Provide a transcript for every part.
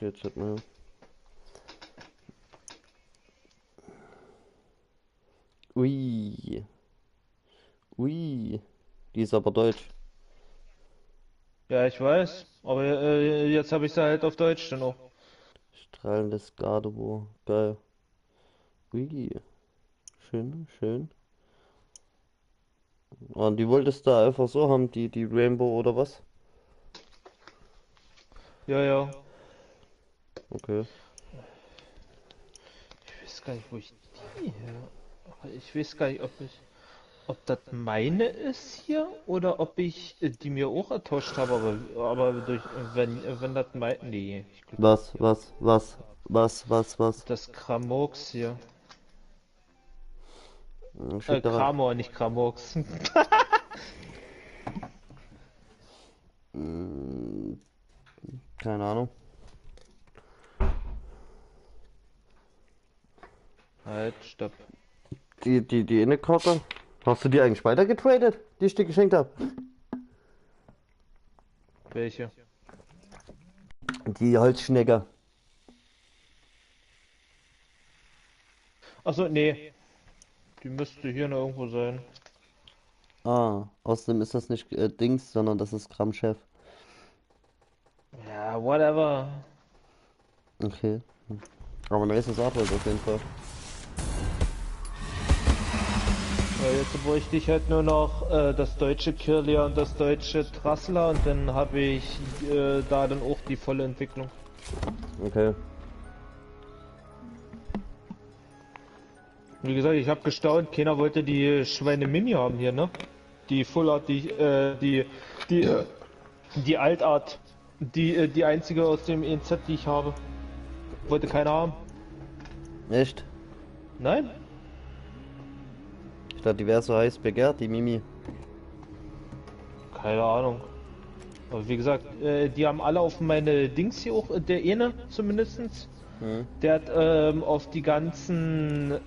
Jetzt hat man. Ui. Ui. Die ist aber deutsch. Ja, ich weiß, aber jetzt habe ich sie halt auf Deutsch dann auch. Strahlendes Garderobe. Geil. Ui. Schön, schön. Und die wolltest du einfach so haben, die Rainbow oder was? Ja, ja. Okay. Ich weiß gar nicht, wo ich die her. Ich weiß gar nicht, ob das meine ist hier oder ob ich die mir auch ertauscht habe, aber wenn das meine, nee, ich glaube, das Was, hier. was, was, was? Das Kramorks hier. Schick da rein. Kramor, nicht Kramorks. Mm, keine Ahnung. Halt, stopp. Die Innekarte. Hast du die eigentlich weitergetradet, die ich dir geschenkt habe? Welche? Die Holzschnecke. Achso, nee. Die müsste hier noch irgendwo sein. Ah, außerdem ist das nicht Dings, sondern das ist Grammchef. Ja, whatever. Okay. Aber nice Artwork auf jeden Fall. Jetzt bräuchte ich halt nur noch das deutsche Kirlia und das deutsche Trassler und dann habe ich da dann auch die volle Entwicklung. Okay. Wie gesagt, ich habe gestaunt, keiner wollte die Schweine Mini haben hier, ne? Die Full Art, die, die Altart, die einzige aus dem EZ, die ich habe. Wollte keiner haben. Echt? Nein? Ich dachte, die wäre so heiß begehrt, die Mimi. Keine Ahnung. Aber wie gesagt, die haben alle auf meine Dings hier auch, der eine zumindestens. Hm. Der hat auf die ganzen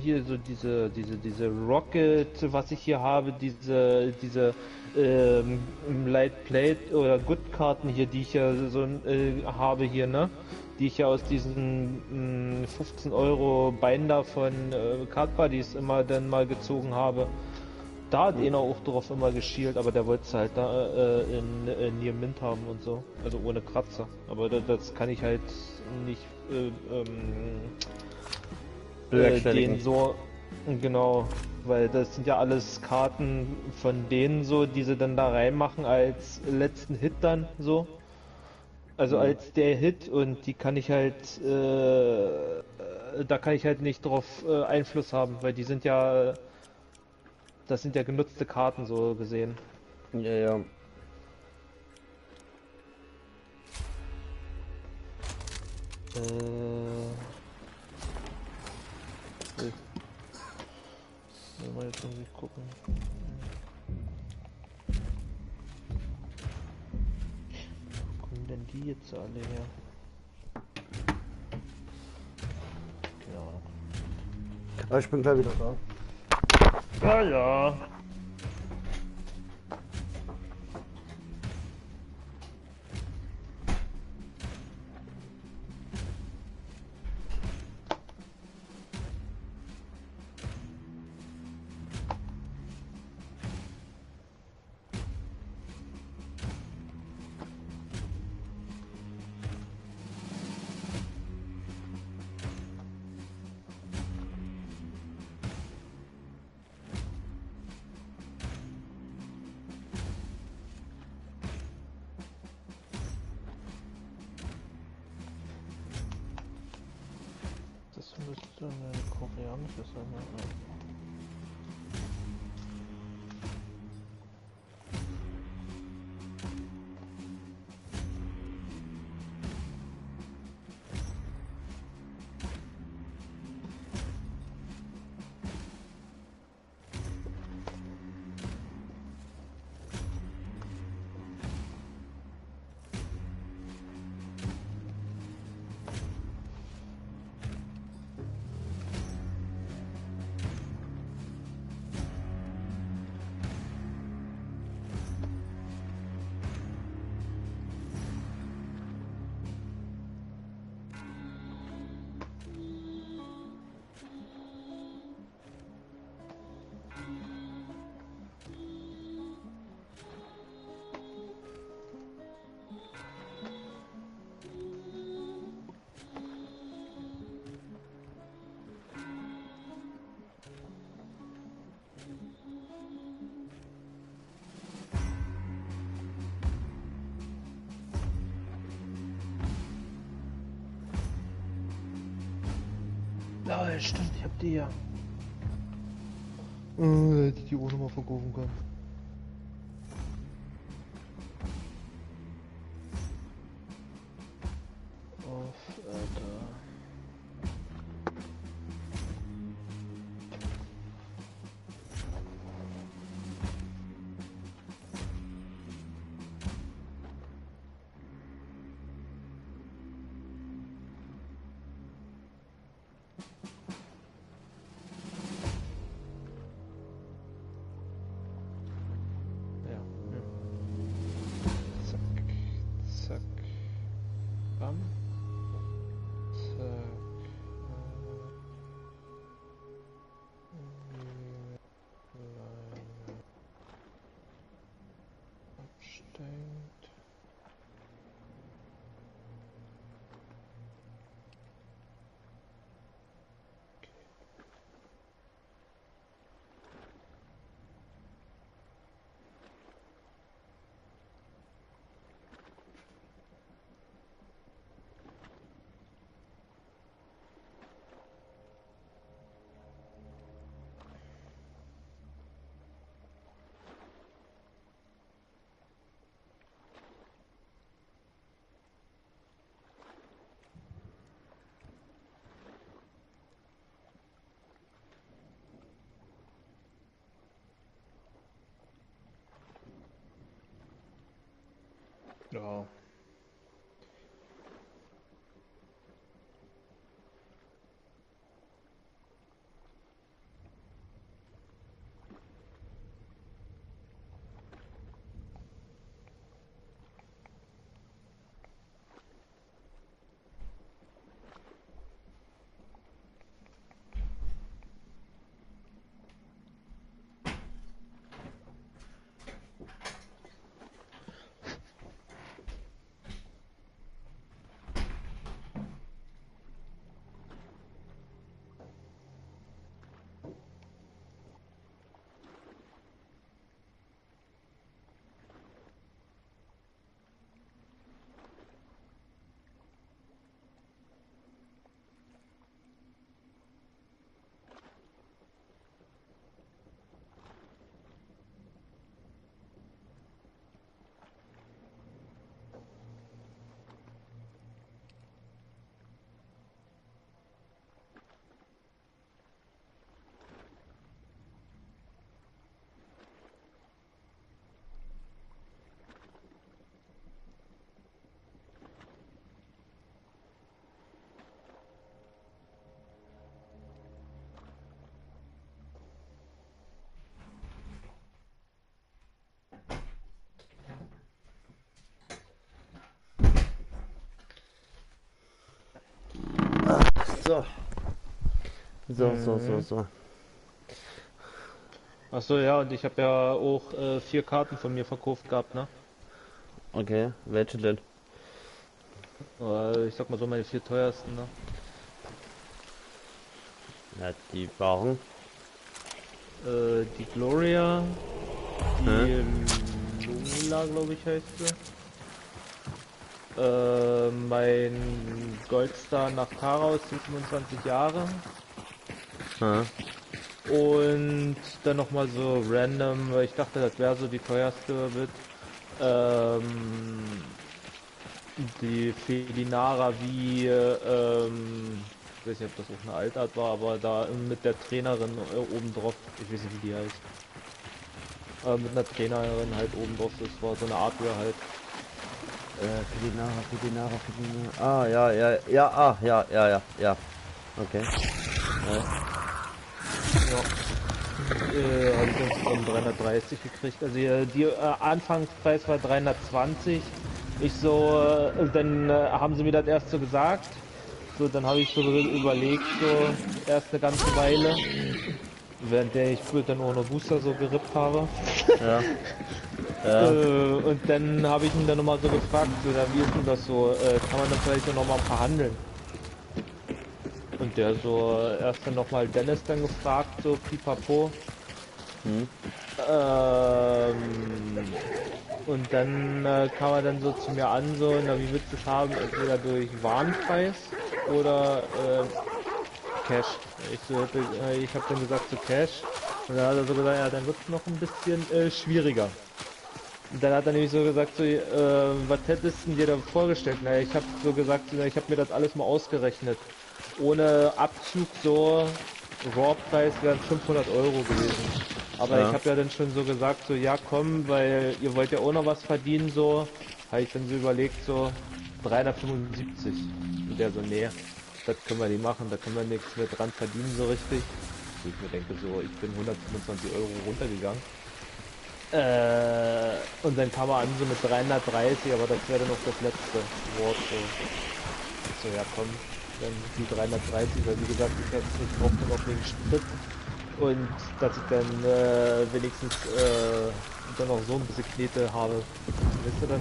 hier so diese Rocket, was ich hier habe, diese Light Plate oder Good Karten hier, die ich ja so habe hier, ne? Die ich ja aus diesen 15 Euro Binder von Card Buddies immer dann mal gezogen habe. Da hat Hm. einer auch drauf immer geschielt, aber der wollte es halt da in Near Mint haben und so. Also ohne Kratzer. Aber das kann ich halt nicht den Bewerkstelligen. so genau, weil das sind ja alles Karten von denen so, die sie dann da reinmachen als letzten Hit dann so. Also Hm. als der Hit und die kann ich halt, da kann ich halt nicht drauf Einfluss haben, weil die sind ja, das sind ja genutzte Karten so gesehen. Ja, ja. Äh, mal jetzt irgendwie gucken. Wo kommen denn die jetzt alle her? Keine Ahnung. Aber ich bin gleich wieder da. Ja, ja. Das müsste ein koreanisches sein. Ja. Ja, stimmt, ich hab die ja. Hätte ich die auch nochmal verkaufen können. Auf, Alter. Ja. Zack. Zack. Bam. Zack. Absteigend. Ja. So. So. Achso, ja, und ich habe ja auch 4 Karten von mir verkauft gehabt, ne? Okay, welche denn? Ich sag mal so meine 4 teuersten, ne? Ja, die waren. Die Gloria, Hä? die Lula, glaube ich, heißt sie. Mein Goldstar nach Karaus, 27 Jahre. Hä? Und dann nochmal so random, weil ich dachte, das wäre so die teuerste mit. Die Felinara wie, ich weiß nicht, ob das auch eine Altart war, aber da mit der Trainerin oben drauf, ich weiß nicht, wie die heißt. Mit einer Trainerin halt oben drauf, das war so eine Artware halt. Felinara. Ah, ja. Okay. Ja. Habe ich insgesamt 330 gekriegt. Also die Anfangspreis war 320. Ich so, dann haben sie mir das erst so gesagt. So, dann habe ich so überlegt, so erst eine ganze Weile, während der ich dann ohne Booster so gerippt habe. Ja. Ja. Und dann habe ich ihn dann nochmal so gefragt, so, na, wie ist denn das so, kann man dann vielleicht noch mal verhandeln? Und der so erst dann nochmal Dennis dann gefragt, so pipapo. Und dann kam er dann so zu mir an, so, na, wie willst du es haben? Entweder durch Warenpreis oder Cash. Ich habe dann gesagt so Cash. Und dann hat er so gesagt, ja, dann wird es noch ein bisschen schwieriger. Und dann hat er nämlich so gesagt, so, was hättest du dir da vorgestellt? Na, ich habe so gesagt, ich habe mir das alles mal ausgerechnet. Ohne Abzug so, Raw-Preis wären 500 Euro gewesen. Aber ich Ja. habe ja dann schon so gesagt, so, ja komm, weil ihr wollt ja auch noch was verdienen, so. Habe ich dann so überlegt, so, 375. Und der so, nee, das können wir nicht machen, da können wir nichts mehr dran verdienen, so richtig. Wo ich mir denke, so, ich bin 125 Euro runtergegangen. Und dann kam er an so mit 330, aber das wäre dann noch das letzte Wort. So ja komm, dann die 330, weil wie gesagt, ich brauchte noch wegen Sprit. Und dass ich dann wenigstens dann noch so ein bisschen Knete habe. Wisst ihr das?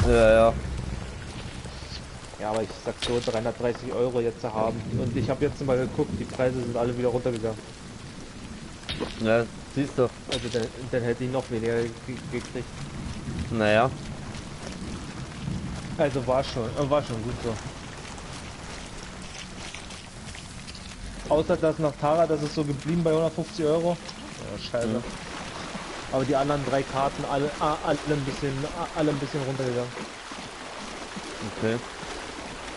Ja, ja. Ja, aber ich sag so, 330 Euro jetzt zu haben. Und ich habe jetzt mal geguckt, die Preise sind alle wieder runtergegangen. Ja, siehst du. Also dann hätte ich noch weniger gekriegt. Naja. Also war schon gut so. Außer das nach Tara, das ist so geblieben bei 150 Euro. Ja, scheiße. Mhm. Aber die anderen 3 Karten alle ein bisschen runtergegangen. Okay.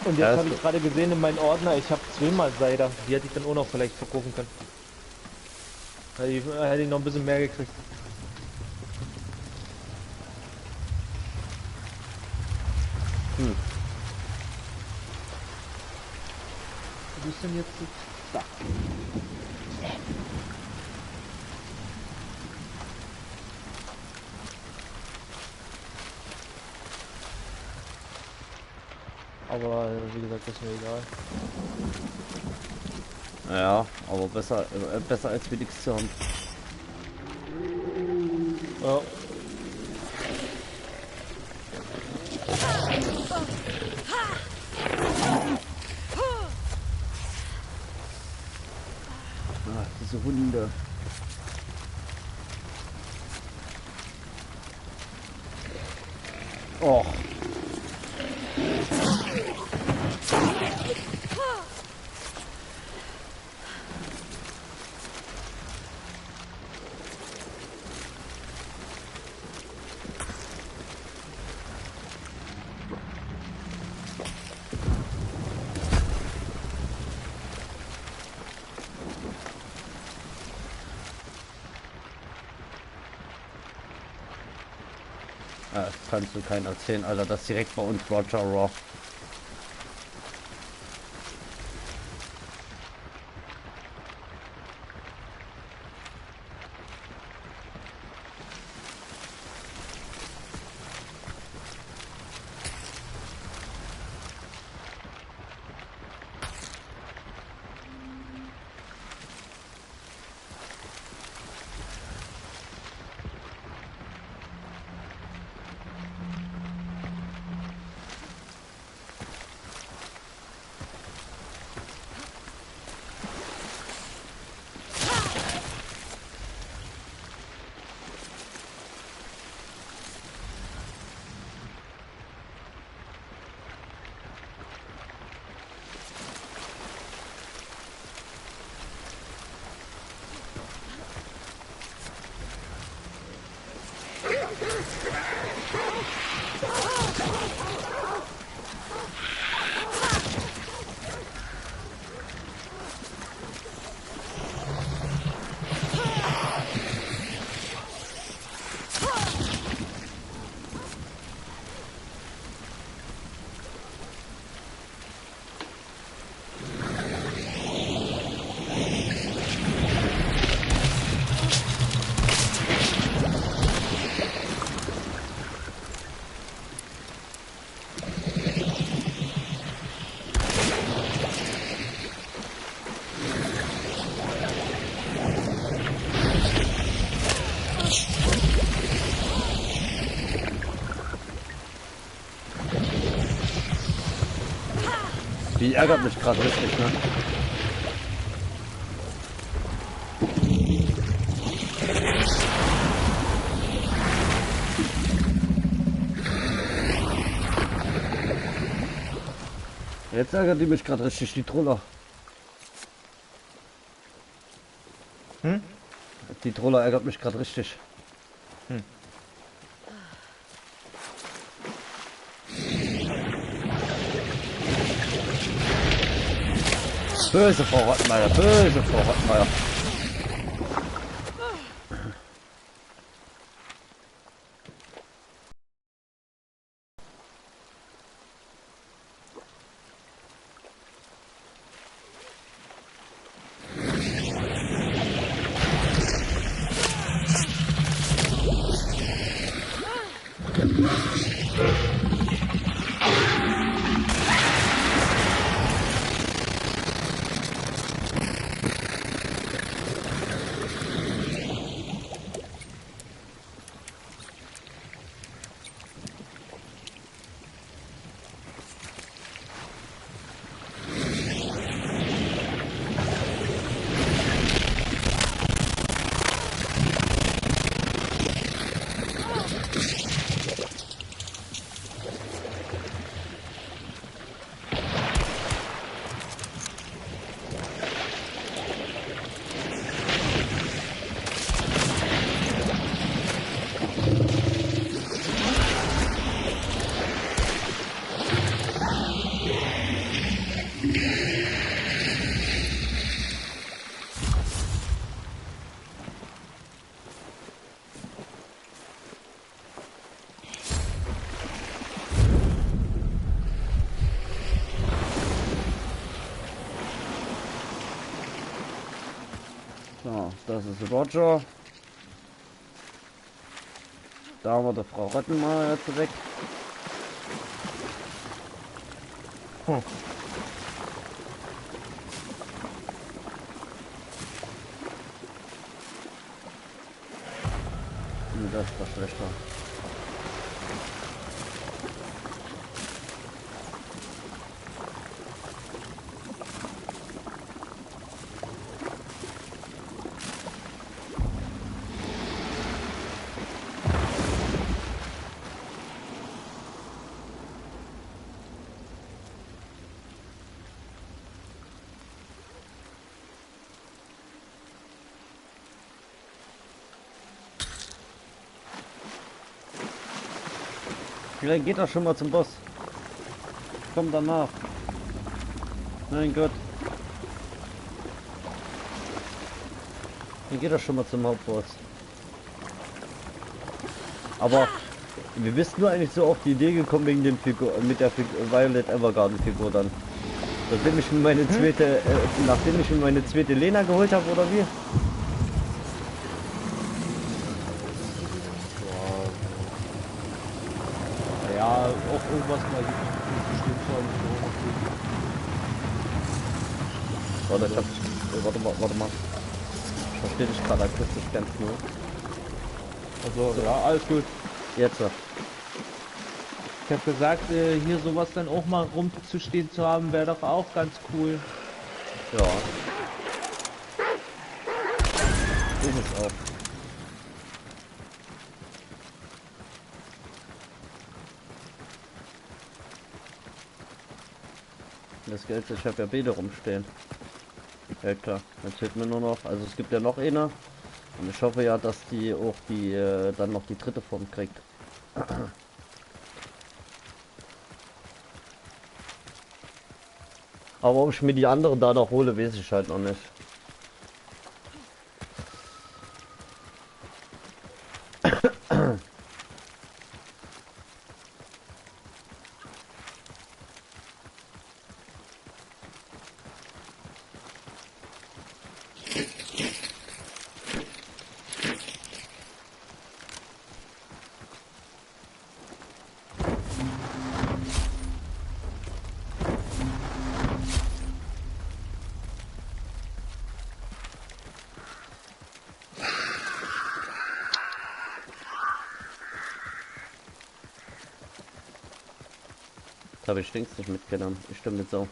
Und Ja, jetzt habe ich gerade gesehen in meinen Ordner, ich habe zweimal Seider. Die hätte ich dann auch noch vielleicht verkaufen können. Hätte ich noch ein bisschen mehr gekriegt. Hm. Wo ist denn jetzt da? Aber wie gesagt, das ist mir egal. Ja, aber besser als wir nichts zu haben. Ja. Ach, diese Hunde. Och. Ja, das kannst du keinen erzählen, Alter. Das direkt bei uns Roger Raw. Die ärgert mich gerade richtig, ne? Jetzt ärgert die mich gerade richtig, die Troller. Hm? Die Troller ärgert mich gerade richtig. Hm. Böse Frau Rottmeier, böse Frau Rottmeier. So, das ist Roger. Da haben wir die Frau Rottenmeier jetzt weg. Hm. Das war schlechter. Vielleicht geht er schon mal zum Boss. Komm danach. Mein Gott. Dann geht er schon mal zum Hauptboss. Aber wir bist nur eigentlich so auf die Idee gekommen wegen dem Figur, mit der Violet Evergarden Figur dann. Nachdem ich mir meine zweite, nachdem ich mir meine zweite Lena geholt habe, oder wie? Ja, auch irgendwas mal bestimmt schon. Warte, ich hab, warte mal. Ich verstehe dich gerade akustisch ganz nur. Also, ja, alles gut. Jetzt. Ich habe gesagt, hier sowas dann auch mal rumzustehen zu haben, wäre doch auch ganz cool. Ja. Ist es auch. Das Geld, ich habe ja beide rumstehen. Ja klar, jetzt fehlt mir nur noch, also es gibt ja noch eine. Und ich hoffe ja, dass die auch die dann noch die dritte Form kriegt. Aber ob ich mir die andere da noch hole, weiß ich halt noch nicht. Jetzt habe ich Dings nicht mitgenommen. Ich stimme jetzt auch.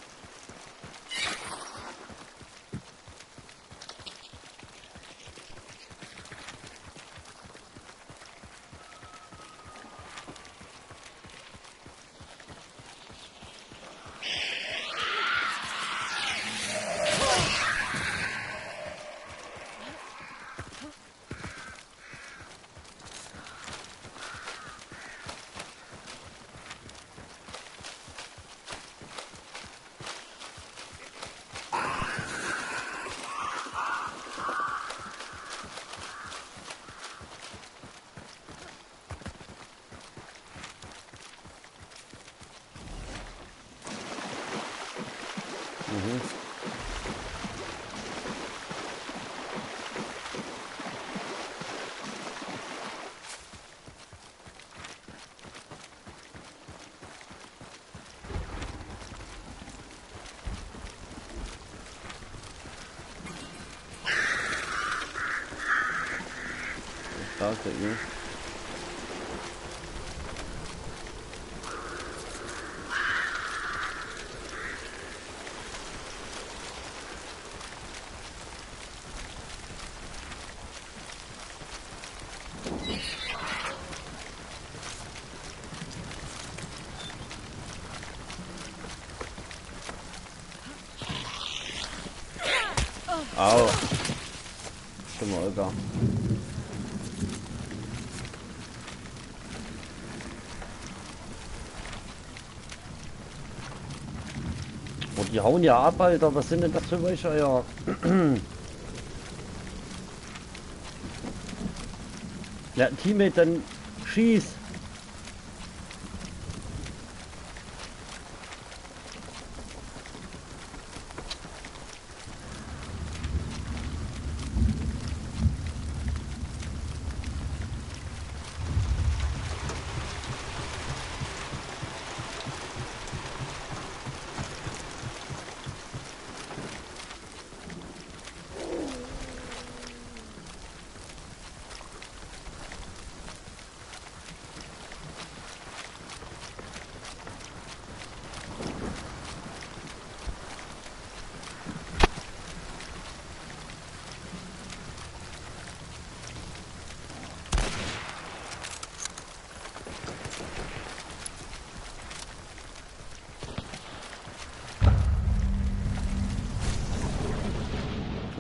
Mhm. Sagte ihr. Au. Stimme, Olga. Oh, die hauen ja ab, Alter. Was sind denn das für Weicheier? Ja, Teammate, dann schieß.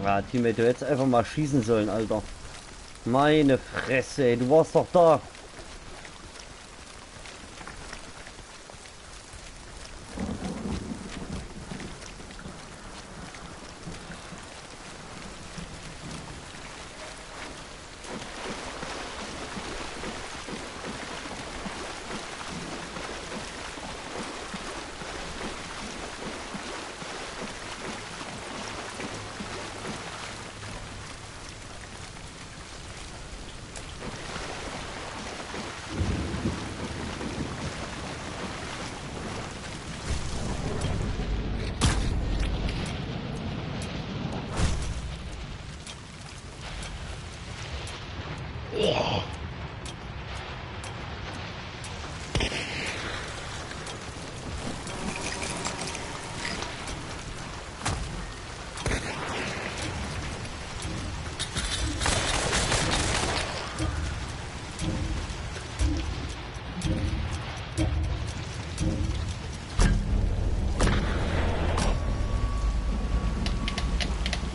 Ja, Teammate, du hättest einfach mal schießen sollen, Alter. Meine Fresse, ey, du warst doch da.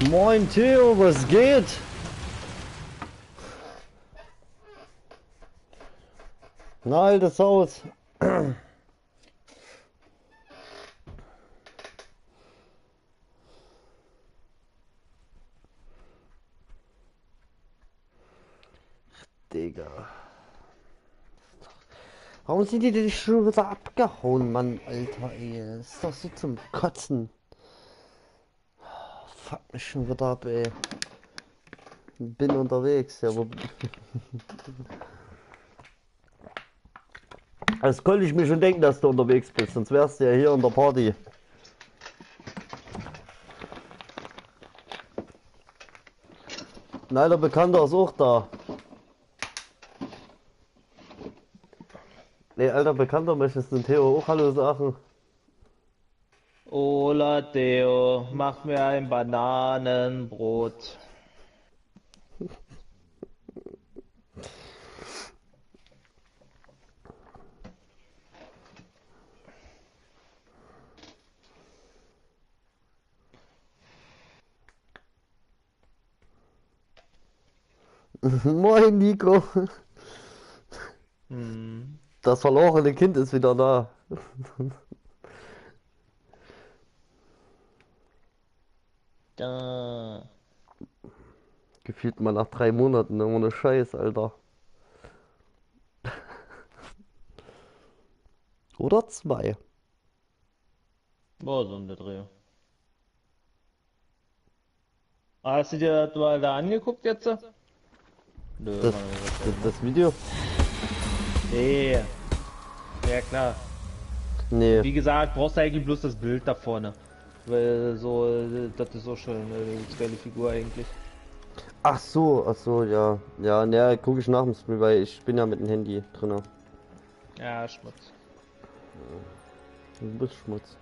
Moin Theo, was geht? Na, altes Haus. Digga. Warum sind die denn schon wieder abgehauen, Mann, Alter, ey? Das ist doch so zum Kotzen. Fuck mich schon wieder ab, ey. Bin unterwegs, ja, wo... Das konnte ich mir schon denken, dass du unterwegs bist, sonst wärst du ja hier in der Party. Ein alter Bekannter ist auch da. Ne, alter Bekannter, möchtest du Theo auch Hallo sagen? Hola Theo, mach mir ein Bananenbrot. Moin Nico. Hm. Das verlorene Kind ist wieder da. Da. Gefühlt mal nach 3 Monaten, ne? Ohne Scheiß, Alter. Oder 2. Boah, so ein Dreh. Hast du dir das mal da angeguckt jetzt? Nö, Das, das Video? nee. Ja klar. Nee. Wie gesagt, brauchst du eigentlich bloß das Bild da vorne. Weil so, das ist auch schon eine geile Figur eigentlich. Ach so, ja. Ja, ne, gucke ich nach dem Stream, weil ich bin ja mit dem Handy drin. Ja, Schmutz. Du bist Schmutz.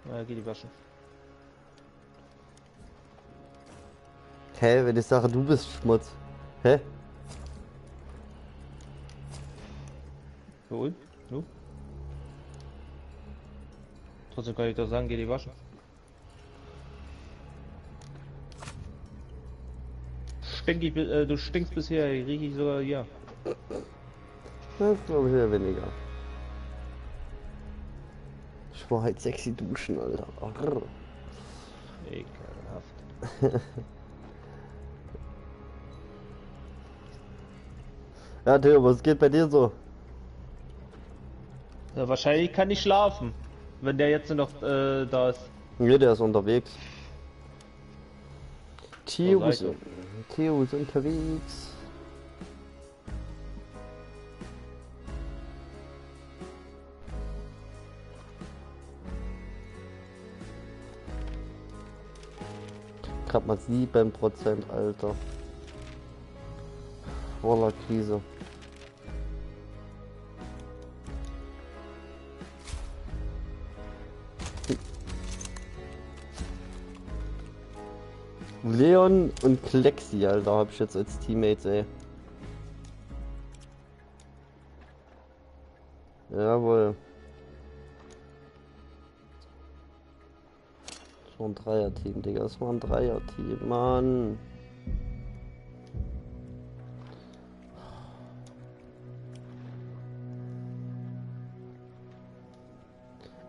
Ja, geh die waschen. Hä, wenn ich sage, du bist Schmutz. Hä? So, und? Du? Trotzdem kann ich doch sagen, geh die waschen. Du stinkst bisher, riech ich sogar hier. Das glaube ich eher weniger. Ich war halt sexy duschen, Alter. Arr. Ekelhaft. Ja, Theo, was geht bei dir so? Ja, wahrscheinlich kann ich schlafen, wenn der jetzt noch da ist. Nee, der ist unterwegs. Theo sag ist, ich doch. Theo ist unterwegs. Gerade mal 7%, Alter. Voller Krise. Leon und Klexi, Alter, hab ich jetzt als Teammates, ey. Jawohl. Das war ein Dreier-Team, Digga. Das war ein Dreier-Team, Mann.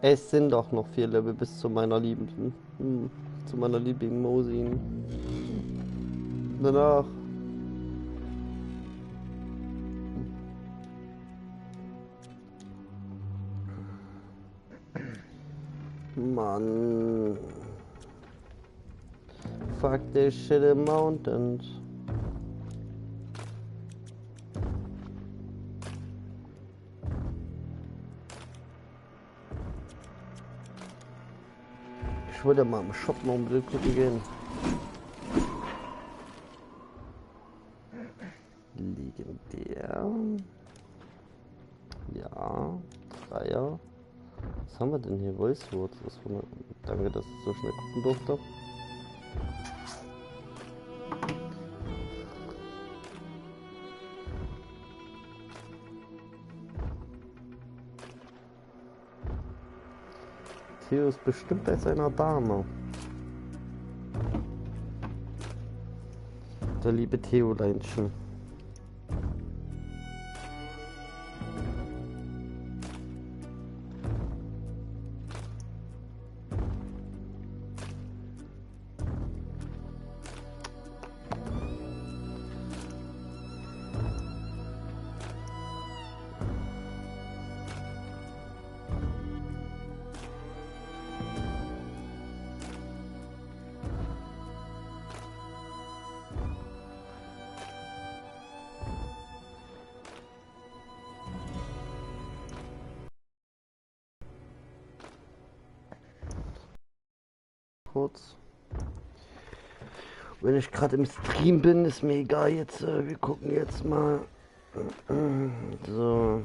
Es sind doch noch 4 Level bis zu meiner lieben, zu meiner lieblichen Mosin. Danach. Mann. Fuck this shit in mountains. Ich würde mal im Shop noch ein Bild gucken gehen. Legendär. Ja. Dreier. Was haben wir denn hier? Voice Words. Danke, dass ich so schnell gucken durfte. Theo ist bestimmt bei seiner Dame. Der liebe Theo-Leinchen. Kurz. Wenn ich gerade im Stream bin, ist mir egal jetzt. Wir gucken jetzt mal. So.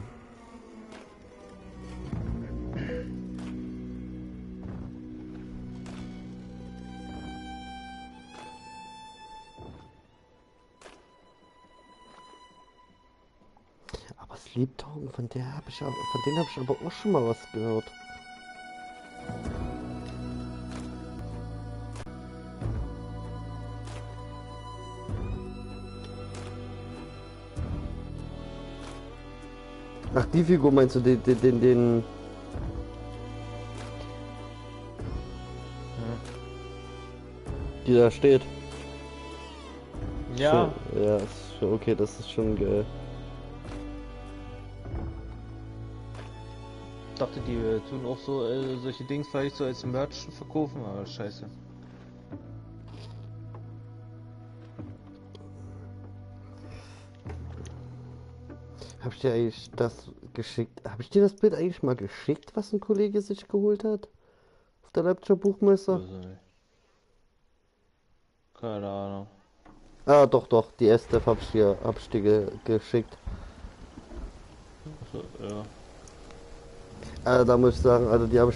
Aber Sleep-Taugen, von denen habe ich aber auch schon mal was gehört. Ach, die Figur meinst du, den... Die da steht. Ja, Schon, ja, ist schon, okay, das ist schon geil. ich dachte, die tun auch so solche Dings vielleicht so als Merch verkaufen, aber scheiße. Hab ich dir eigentlich das geschickt? Habe ich dir das Bild eigentlich mal geschickt, was ein Kollege sich geholt hat? Auf der Leipziger Buchmesse? Weiß ich nicht. Keine Ahnung. Ah, doch, doch, die SDF hab ich dir geschickt. So, ja. Da muss ich sagen, also die habe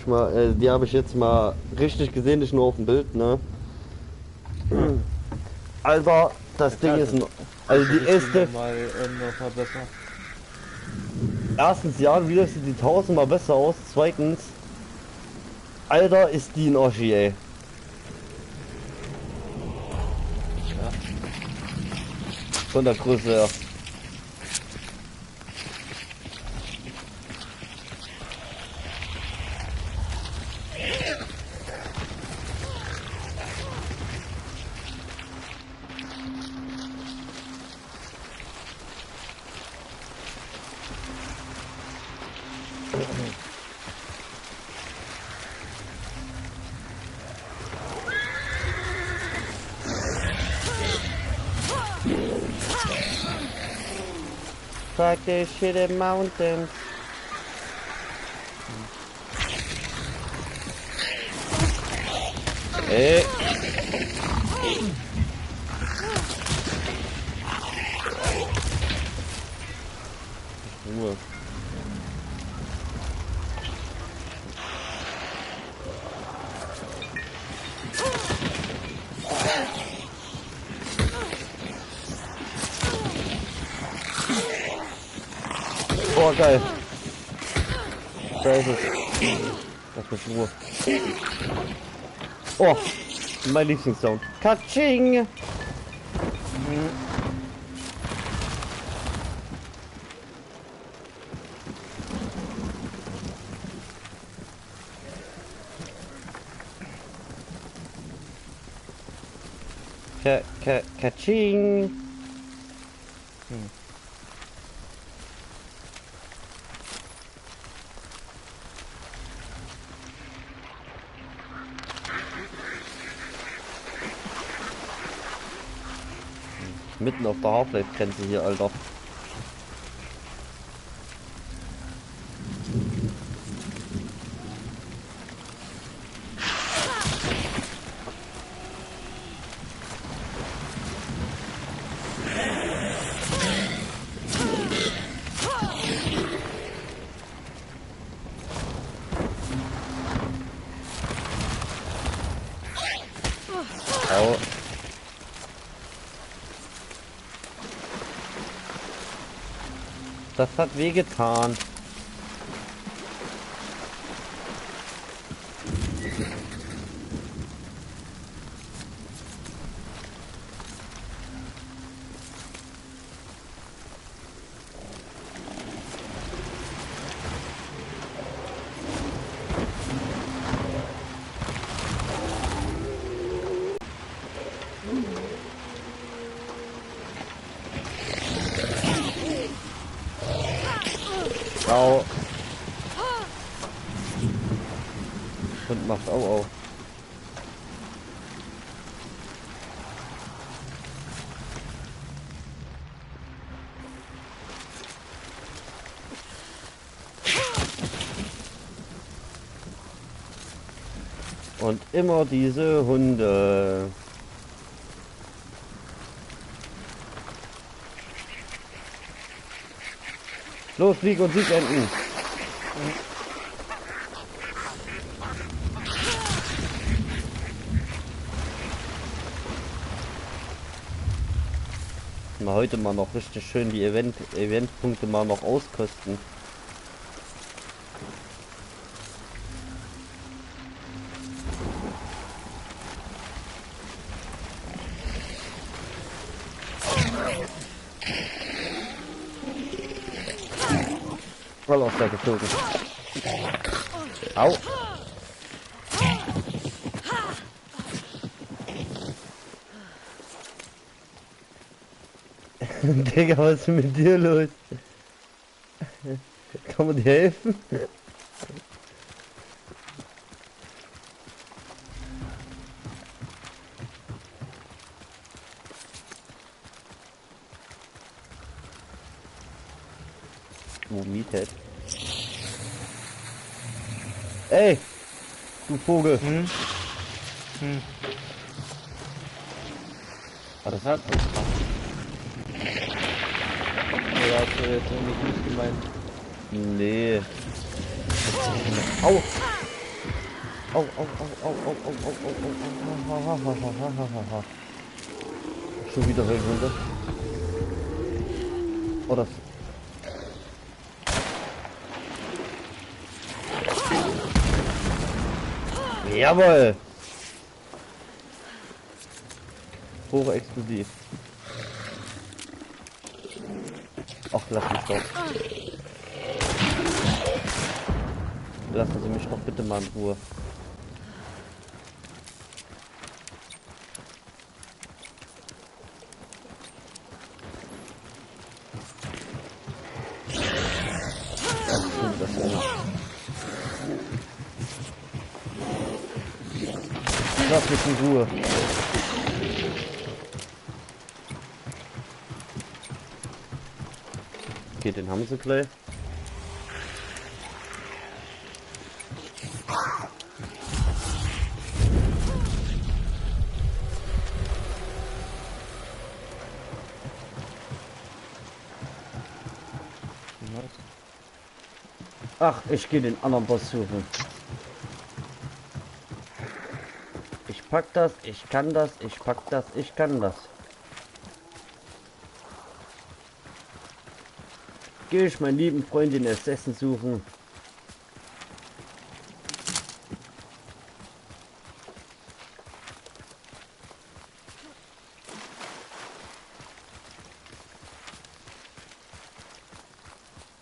ich jetzt mal richtig gesehen, nicht nur auf dem Bild, ne? Alter, das Ding ist ein, also die SDF, Noch mal besser. erstens ja, wieder sieht die tausendmal besser aus, zweitens, Alter, ist die ein Oschi, ey. Ja. Von der Größe her. Fuck this shit in mountains. Ey. Ruhe. Oh, geil. Da ist es. Lass mich in Ruhe. Oh, mein Lieblingssound. Katsching! Katsching! Mitten auf der Half-Life-Grenze hier, Alter. Au. Das hat wehgetan. Au. Und macht au. Und immer diese Hunde. Los, Flieg und Sieg enden. Mal heute mal noch richtig schön die Eventpunkte mal noch auskosten. Voll aus der geflogen. Au. Digga, was ist mit dir los? Kann man dir helfen? wo mietet. Ey! Du Vogel! Ah, das hat. Ja, das wäre jetzt eigentlich nicht gemeint. Nee. Au! Au, au, au, au, au, au, au, au, au. Schon wieder weg runter. Oh, das. Jawohl! Hochexplosiv. Ach, lass mich doch. Lassen Sie mich doch bitte mal in Ruhe. Lass mich in Ruhe. Okay, den haben sie gleich. Ach, ich gehe den anderen Boss suchen. Ich pack das, ich kann das, ich pack das, ich kann das. Gehe ich meinen lieben Freundin das Essen suchen.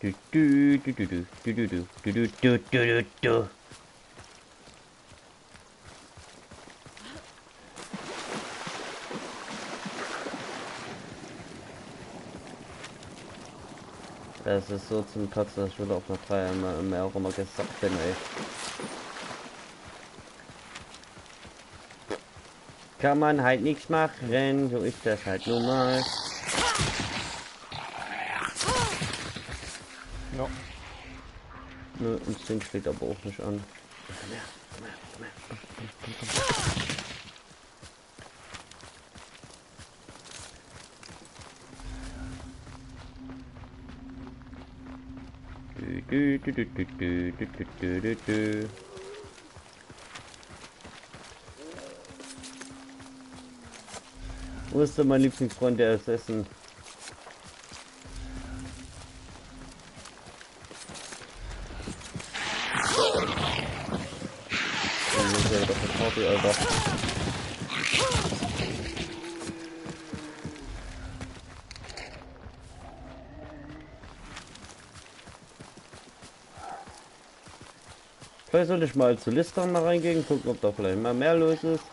Du, du, du, du, du, du, du, du, du, du, du, du. Das ist so zum Kotzen, dass ich wieder auf einer 3 mehr auch immer gesagt bin, ey. Kann man halt nichts machen, so ist das halt nun mal. Ja. Nö, Instinkt steht aber auch nicht an. Komm her, komm her, komm her, komm, komm, komm. Du, du, du, du, du, du, du, du, du. Wo ist denn mein Lieblingsfreund, der ist Essen? Das ist ja doch eine Party, Alter. Vielleicht soll ich mal zu Listern mal reingehen, gucken, ob da vielleicht mal mehr los ist.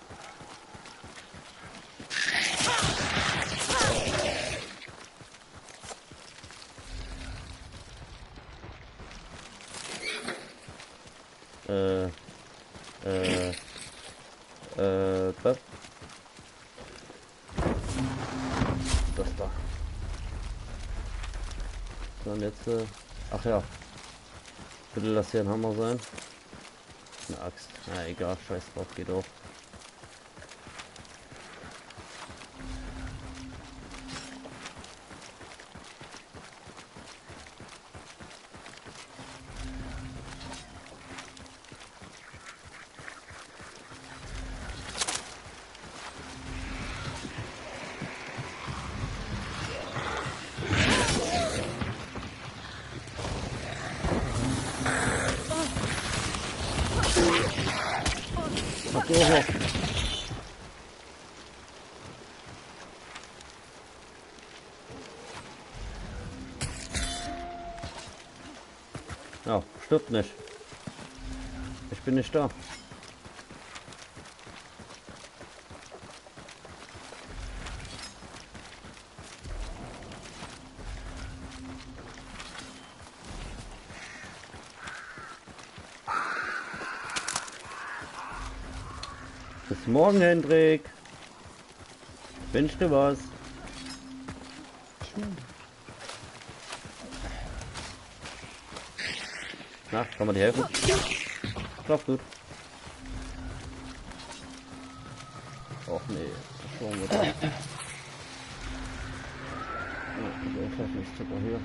Was? Das da. So, und jetzt, ach ja. Bitte lass hier ein Hammer sein. Eine Axt. Na egal, scheiß drauf, geht auch. Oho. Ja, stirbt nicht. Ich bin nicht da. Bis morgen, Hendrik. Wünsch dir was? Na, kann man dir helfen? Klappt gut. Och nee, schauen wir da. Ja, das ist super hier.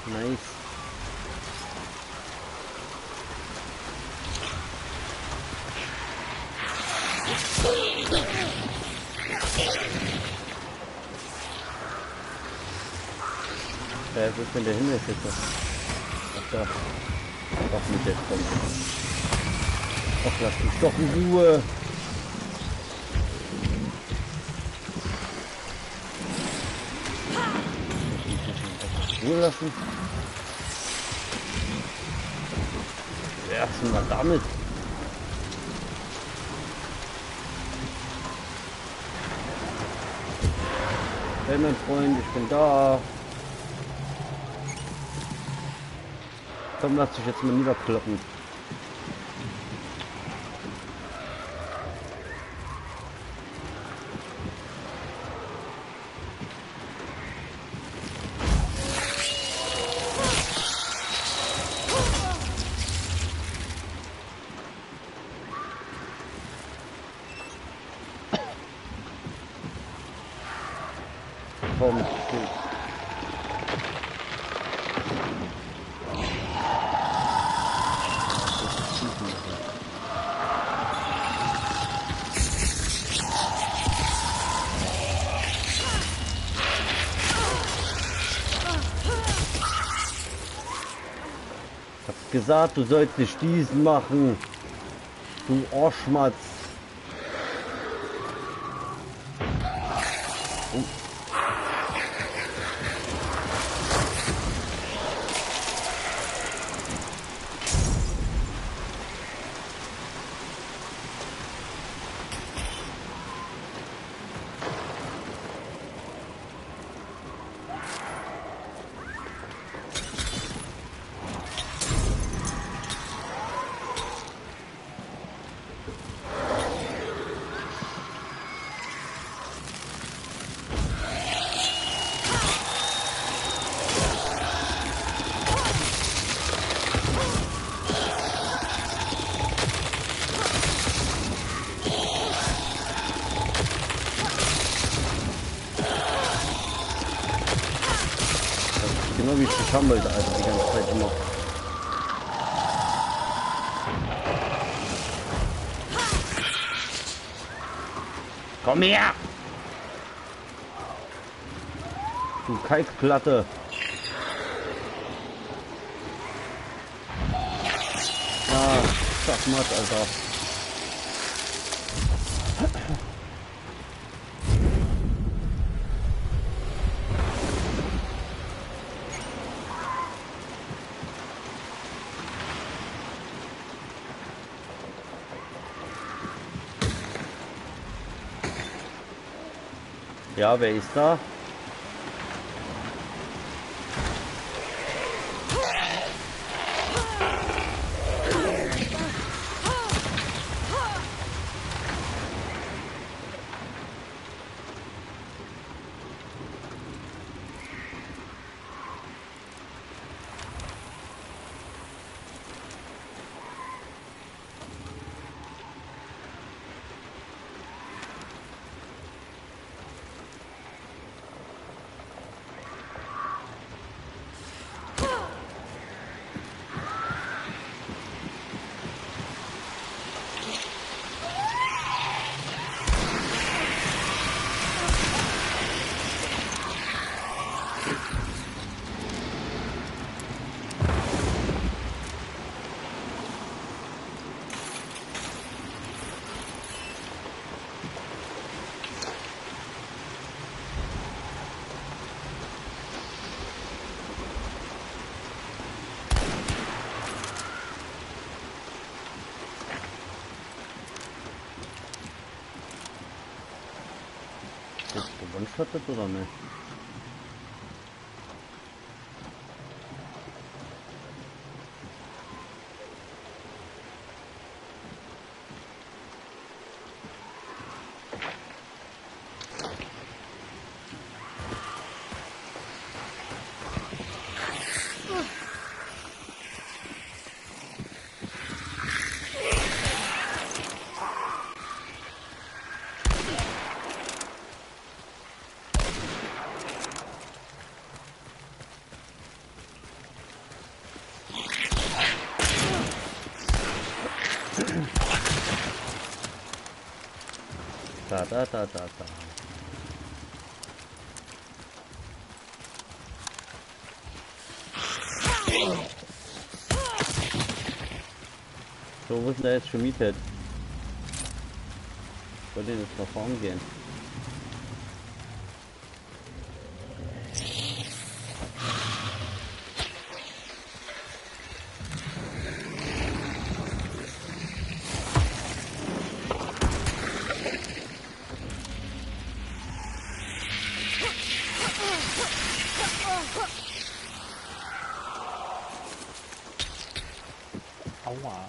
Nice. Wo ist denn der Himmel jetzt? Ach da. Doch nicht jetzt kommt. Ach, lass mich doch in Ruhe. Ruhe lassen. Ja, was mal damit? Hey mein Freund, ich bin da. Komm, lass dich jetzt mal niederkloppen. Komm, steht. Ich hab gesagt, du sollst nicht diesen machen. Du Arschmatz. Genau wie ich das haben wollte, also die ganze Zeit immer. Komm her! Du Kalkplatte! Ah, Schachmatt, Alter. Ja, wer ist da? One-shottet oder nicht? da, da, da, da. So, wo ist denn der jetzt schon mietet? Ich wollte jetzt nach vorn gehen. Aua.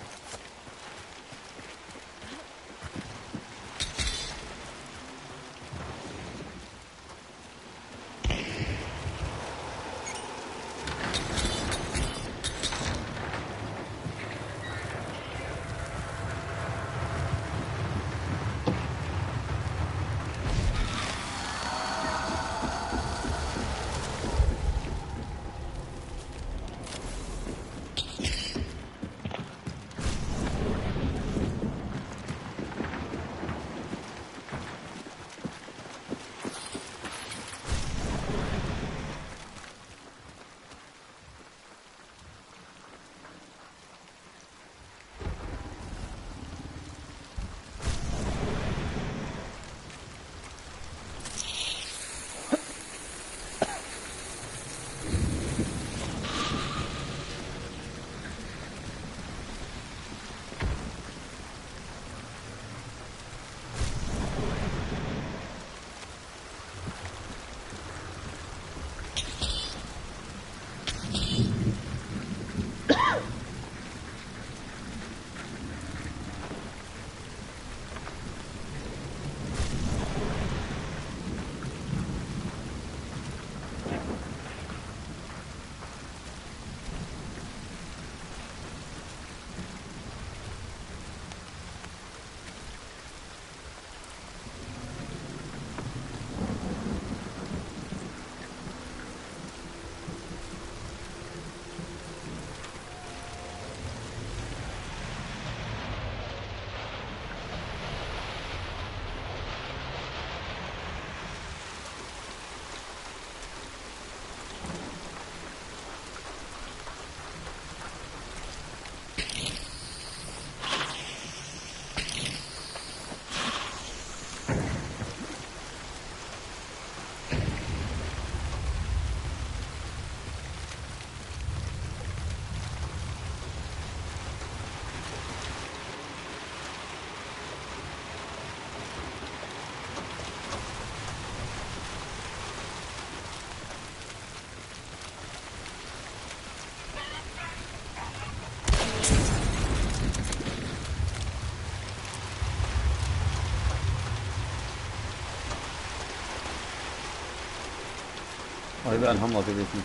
Oh, hier wäre ein Hammer gewesen.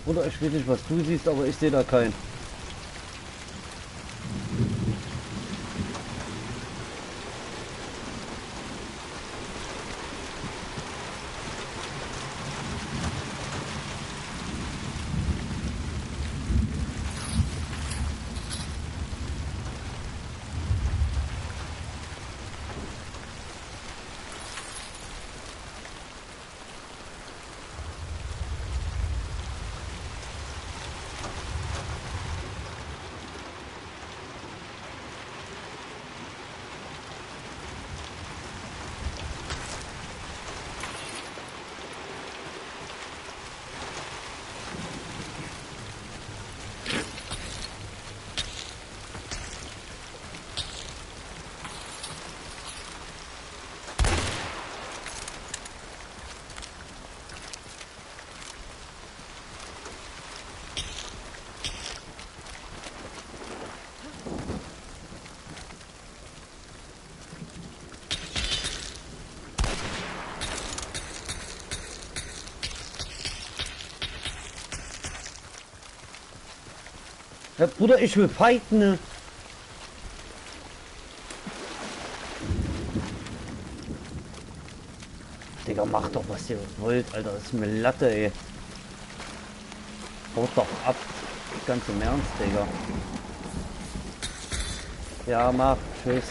Bruder, ich weiß nicht, was du siehst, aber ich sehe da keinen. Ja, Bruder, ich will fighten, ne? Digga, macht doch, was ihr wollt, Alter. Das ist mir Latte, ey. Haut doch ab. Ganz im Ernst, Digga. Ja, mach. Tschüss.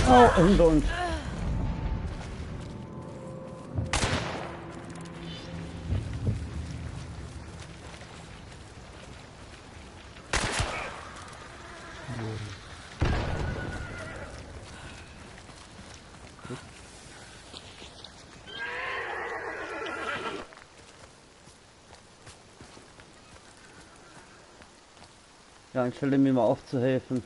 Oh, und. Ja, ich stelle mir mal aufzuhelfen.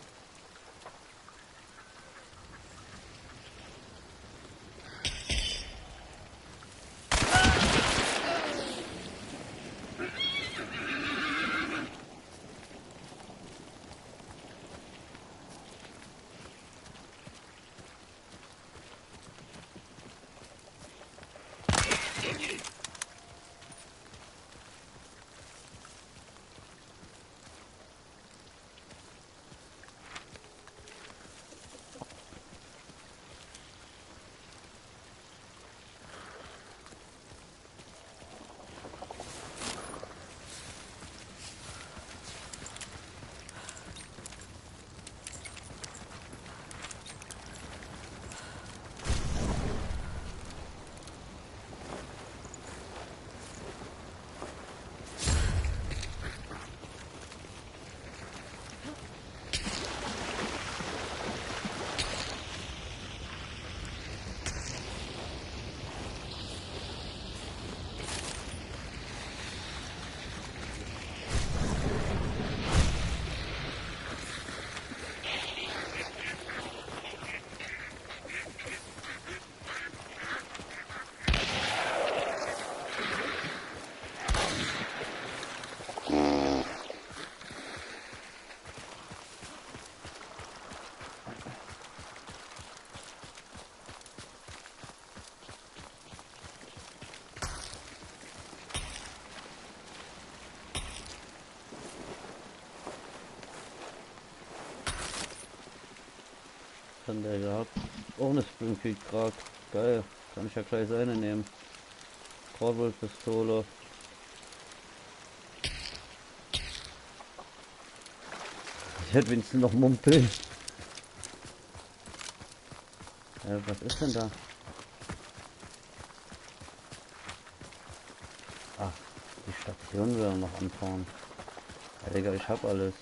Kann der gehabt. Ohne Springfield gerade. Geil. Kann ich ja gleich seine nehmen. Pistole. Ich hätte wenigstens noch Mumpeln. Was ist denn da? Ach, die Station will er noch anfahren. Ja, Digga, ich hab alles.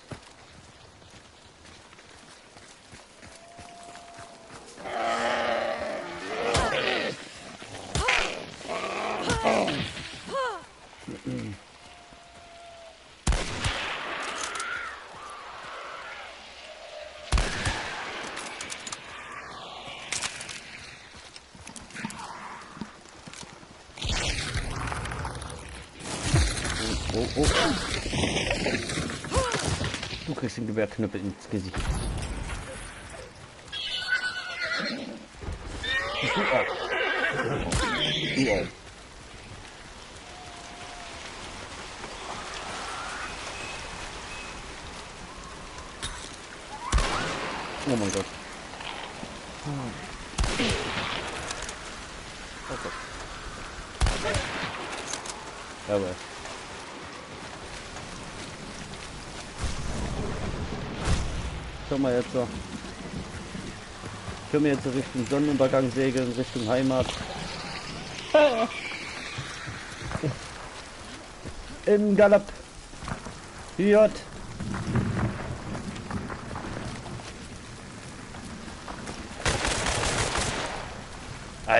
Oh. Du kriegst den Gewehrknüppel ins Gesicht. Du auch. Oh mein Gott. Oh Gott. Jawohl. Können wir jetzt so. Können wir jetzt so Richtung Sonnenuntergang segeln, Richtung Heimat. Im Galopp. Hier.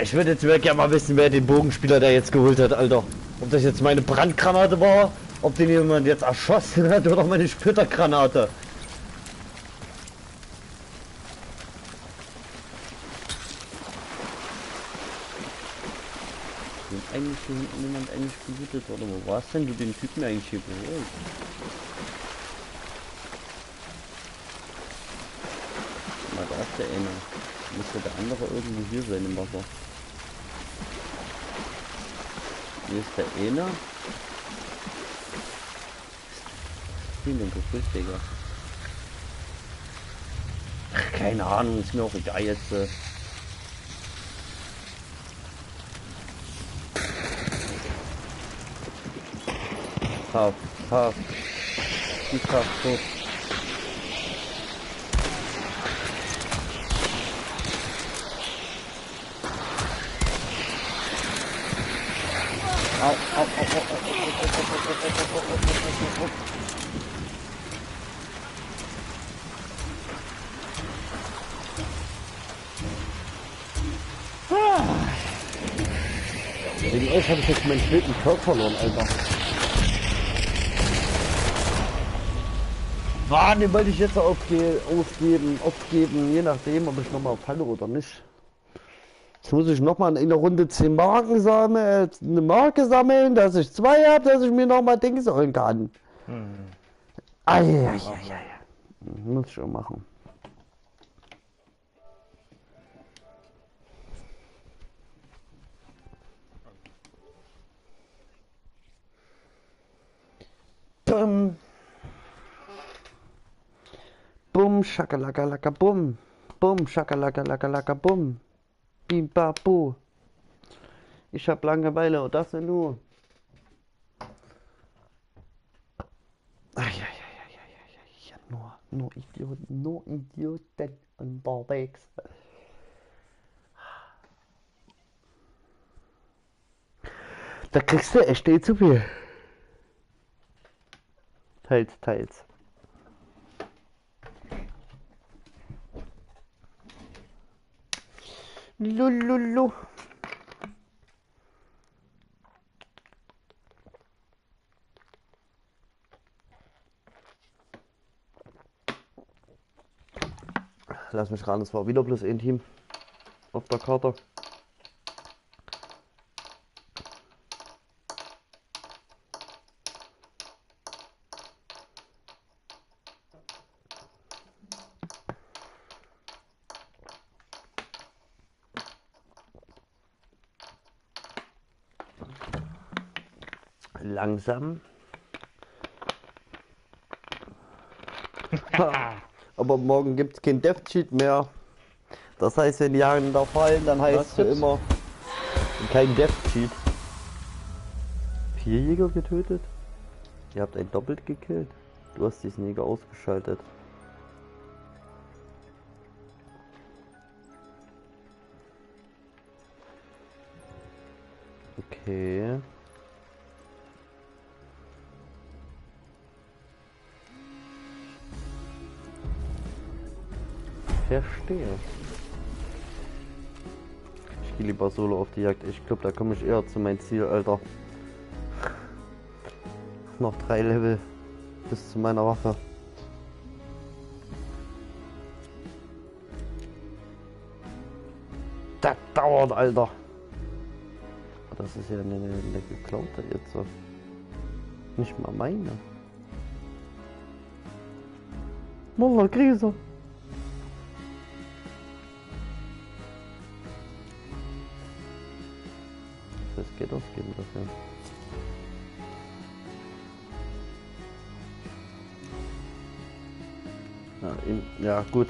Ich würde jetzt wirklich mal wissen, wer den Bogenspieler da jetzt geholt hat, Alter. Ob das jetzt meine Brandgranate war, ob den jemand jetzt erschossen hat oder meine Splittergranate. Eigentlich hier hinten niemand eigentlich behütet, oder wo warst denn du den Typen eigentlich hier geholt? Mal da ist der eine. Müsste der andere irgendwo hier sein im Wasser. Hier ist der eine. Was ist denn gefühlt, Digga? Ach, keine Ahnung, ist mir auch egal jetzt. Paff. Die Paff, tot. Wegen euch habe ich jetzt meinen zweiten Körper verloren, Alter. Wann, den wollte ich jetzt aufgeben, je nachdem, ob ich nochmal falle oder nicht. Jetzt muss ich nochmal in einer Runde 10 Marken sammeln, eine Marke sammeln, dass ich 2 habe, dass ich mir nochmal Dings holen kann. Muss ich schon machen. Bum. Bum, schakalakalaka, bum. Bum, schakalakalaka, bum. Bim, babu. Ich hab Langeweile und das nur. Ja, nur Idioten unterwegs. Da kriegst du echt zu viel. Teils. Lululu. Lass mich ran, es war wieder bloß ein Team auf der Karte. Langsam. Aber morgen gibt es kein Death-Cheat mehr. Das heißt, wenn die Haaren da fallen, dann heißt es immer kein Death-Cheat. 4 Jäger getötet? Ihr habt einen doppelt gekillt. Du hast diesen Jäger ausgeschaltet. Okay. Verstehe. Ich gehe lieber solo auf die Jagd. Ich glaube, da komme ich eher zu meinem Ziel, Alter. Noch 3 Level bis zu meiner Waffe. Das dauert, Alter. Das ist ja eine geklaute jetzt so. Nicht mal meine. Muller Krise. Das geht ausgeben dafür. Ja, gut.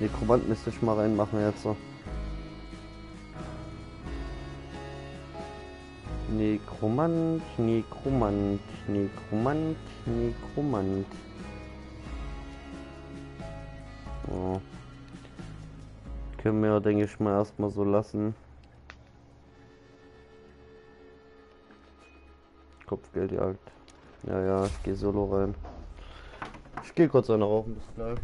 Nekromant müsste ich mal reinmachen jetzt. So. Nekromant, Nekromant, Nekromant, Nekromant. Oh. Können wir, denke ich mal, erstmal so lassen. Kopfgeldjagd. Ja, ja, ich gehe solo rein. Ich gehe kurz eine rauchen, bis gleich.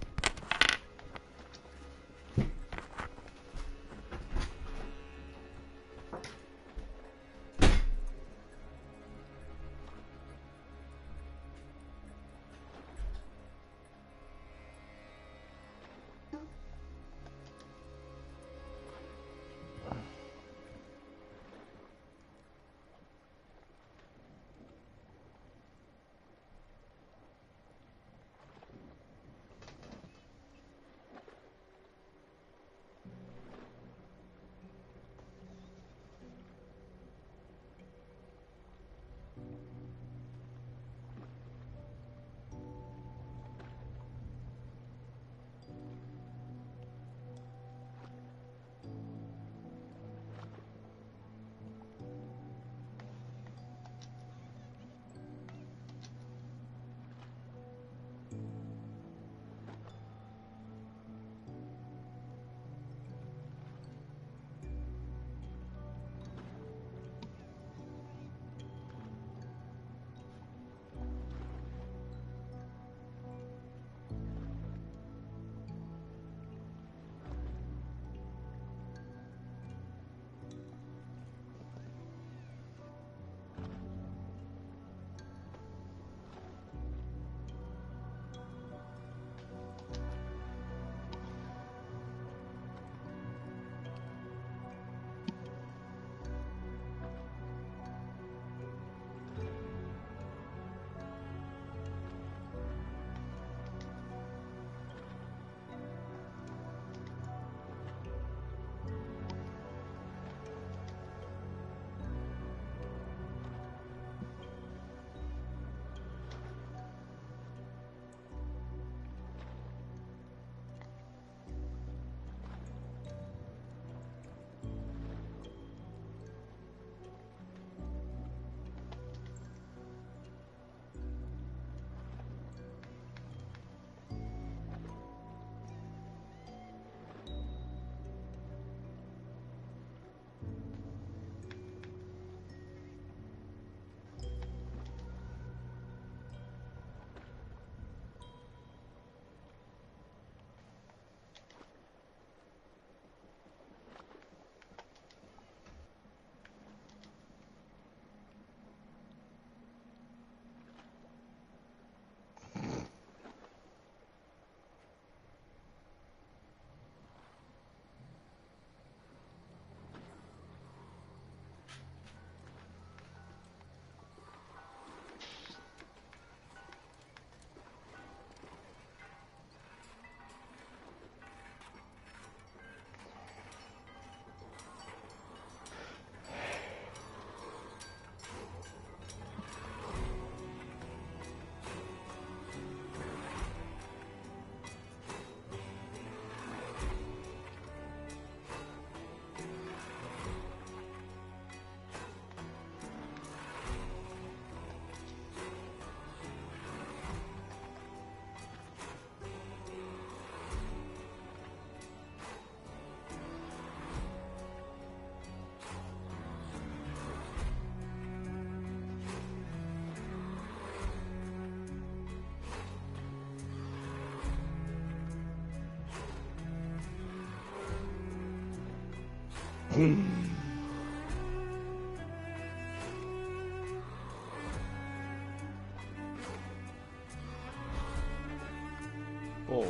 Oh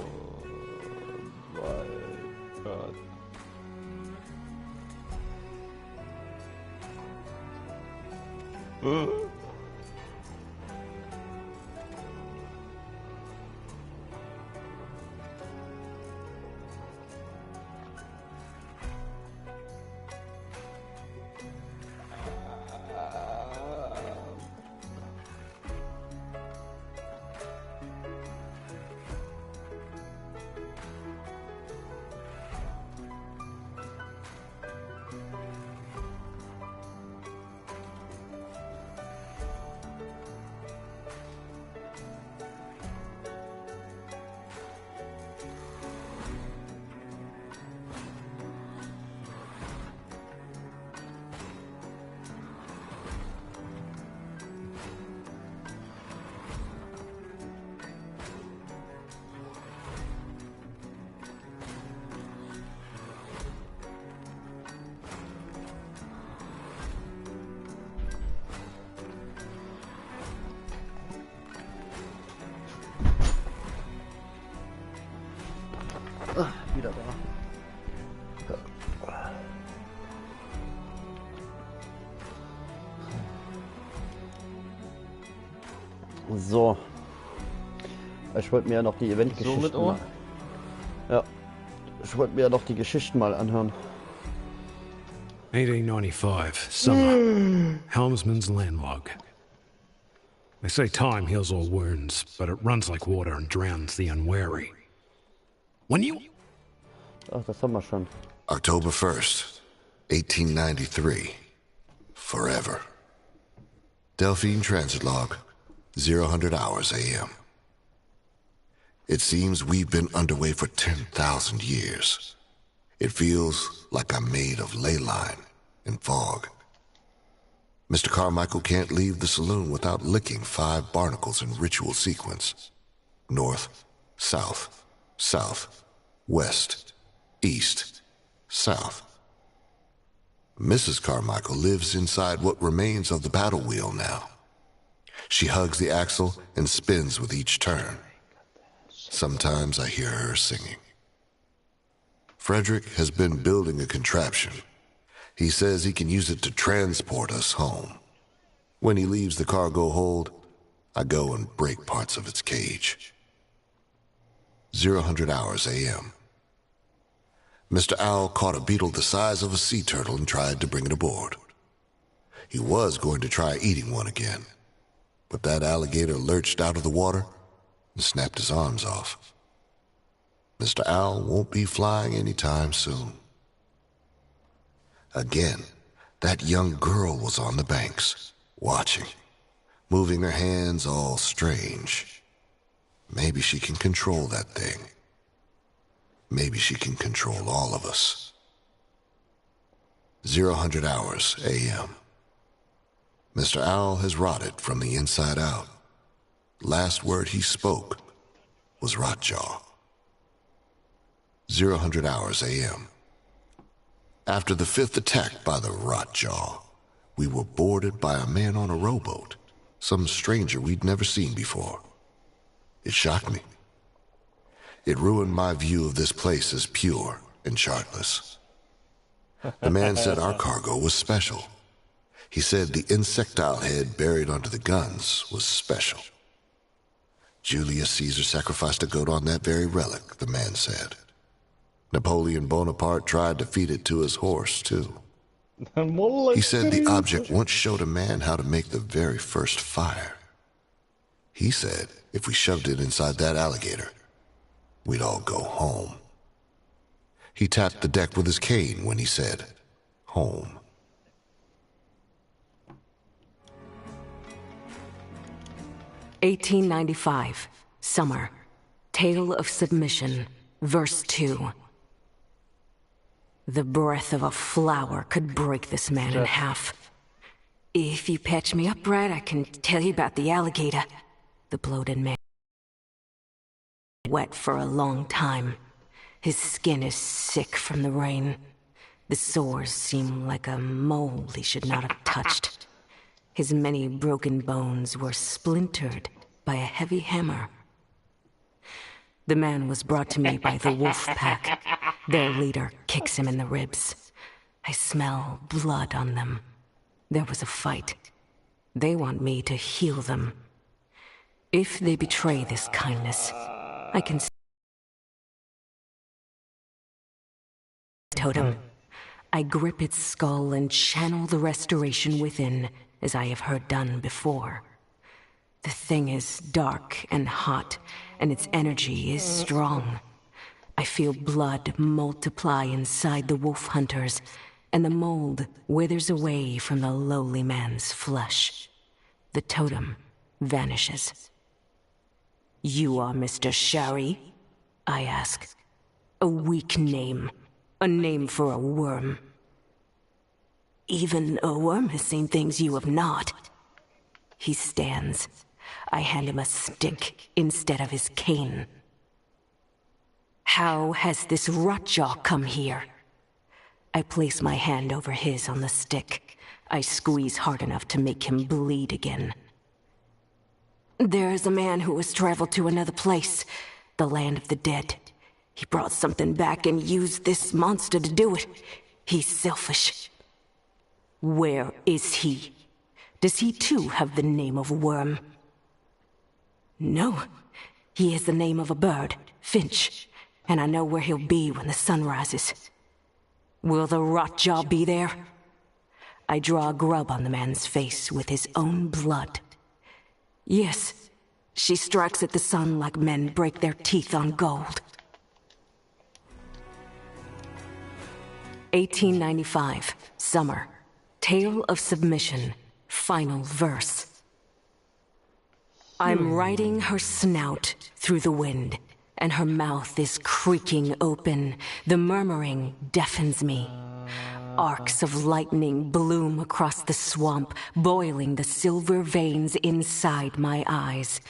mein Gott. So. Ich wollte mir ja noch die Eventgeschichten mit Ohr? mal... Ja. Ich wollte mir ja noch die Geschichten mal anhören. 1895, summer. Helmsman's landlog. They say time heals all wounds, but it runs like water and drowns the unwary. When you... Ach, das haben wir schon. October 1st, 1893. Forever. Delphine Transit Log, 0 hours AM. It seems we've been underway for 10,000 years. It feels like I'm made of ley line and fog. Mr. Carmichael can't leave the saloon without licking 5 barnacles in ritual sequence. North, south, south, west, east, south. Mrs. Carmichael lives inside what remains of the battle wheel now. She hugs the axle and spins with each turn. Sometimes I hear her singing. Frederick has been building a contraption. He says he can use it to transport us home. When he leaves the cargo hold, I go and break parts of its cage. 0 hours AM. Mr. Owl caught a beetle the size of a sea turtle and tried to bring it aboard. He was going to try eating one again, but that alligator lurched out of the water and snapped his arms off. Mr. Owl won't be flying anytime soon. Again, that young girl was on the banks, watching, moving her hands all strange. Maybe she can control that thing. Maybe she can control all of us. 0 hours AM. Mr. Owl has rotted from the inside out. Last word he spoke was rotjaw. 0 hours AM. After the 5th attack by the rotjaw, we were boarded by a man on a rowboat, some stranger we'd never seen before. It shocked me. It ruined my view of this place as pure and chartless. The man said our cargo was special. He said the insectile head buried under the guns was special. Julius Caesar sacrificed a goat on that very relic, the man said. Napoleon Bonaparte tried to feed it to his horse, too. He said the object once showed a man how to make the very first fire. He said if we shoved it inside that alligator, we'd all go home. He tapped the deck with his cane when he said, home. "1895, summer. Tale of submission, verse 2. The breath of a flower could break this man in half. If you patch me up right, I can tell you about the alligator. The bloated man. Wet for a long time. His skin is sick from the rain. The sores seem like a mole he should not have touched. His many broken bones were splintered by a heavy hammer. The man was brought to me by the wolf pack. Their leader kicks him in the ribs. I smell blood on them. There was a fight. They want me to heal them. If they betray this kindness, I can... Totem. I grip its skull and channel the restoration within, as I have heard done before. The thing is dark and hot, and its energy is strong. I feel blood multiply inside the wolf hunters, and the mold withers away from the lowly man's flesh. The totem vanishes. "You are Mr. Shari?" I ask. "A weak name. A name for a worm." "Even a worm has seen things you have not." He stands. I hand him a stick instead of his cane. "How has this rotjaw come here?" I place my hand over his on the stick. I squeeze hard enough to make him bleed again. "There is a man who has traveled to another place, the land of the dead. He brought something back and used this monster to do it. He's selfish." "Where is he? Does he too have the name of Worm?" No. He is the name of a bird, Finch, and I know where he'll be when the sun rises. Will the Rotjaw be there? I draw a grub on the man's face with his own blood. Yes, she strikes at the sun like men break their teeth on gold. 1895, summer. Tale of submission, final verse. I'm riding her snout through the wind, and her mouth is creaking open. The murmuring deafens me. Arcs of lightning bloom across the swamp, boiling the silver veins inside my eyes.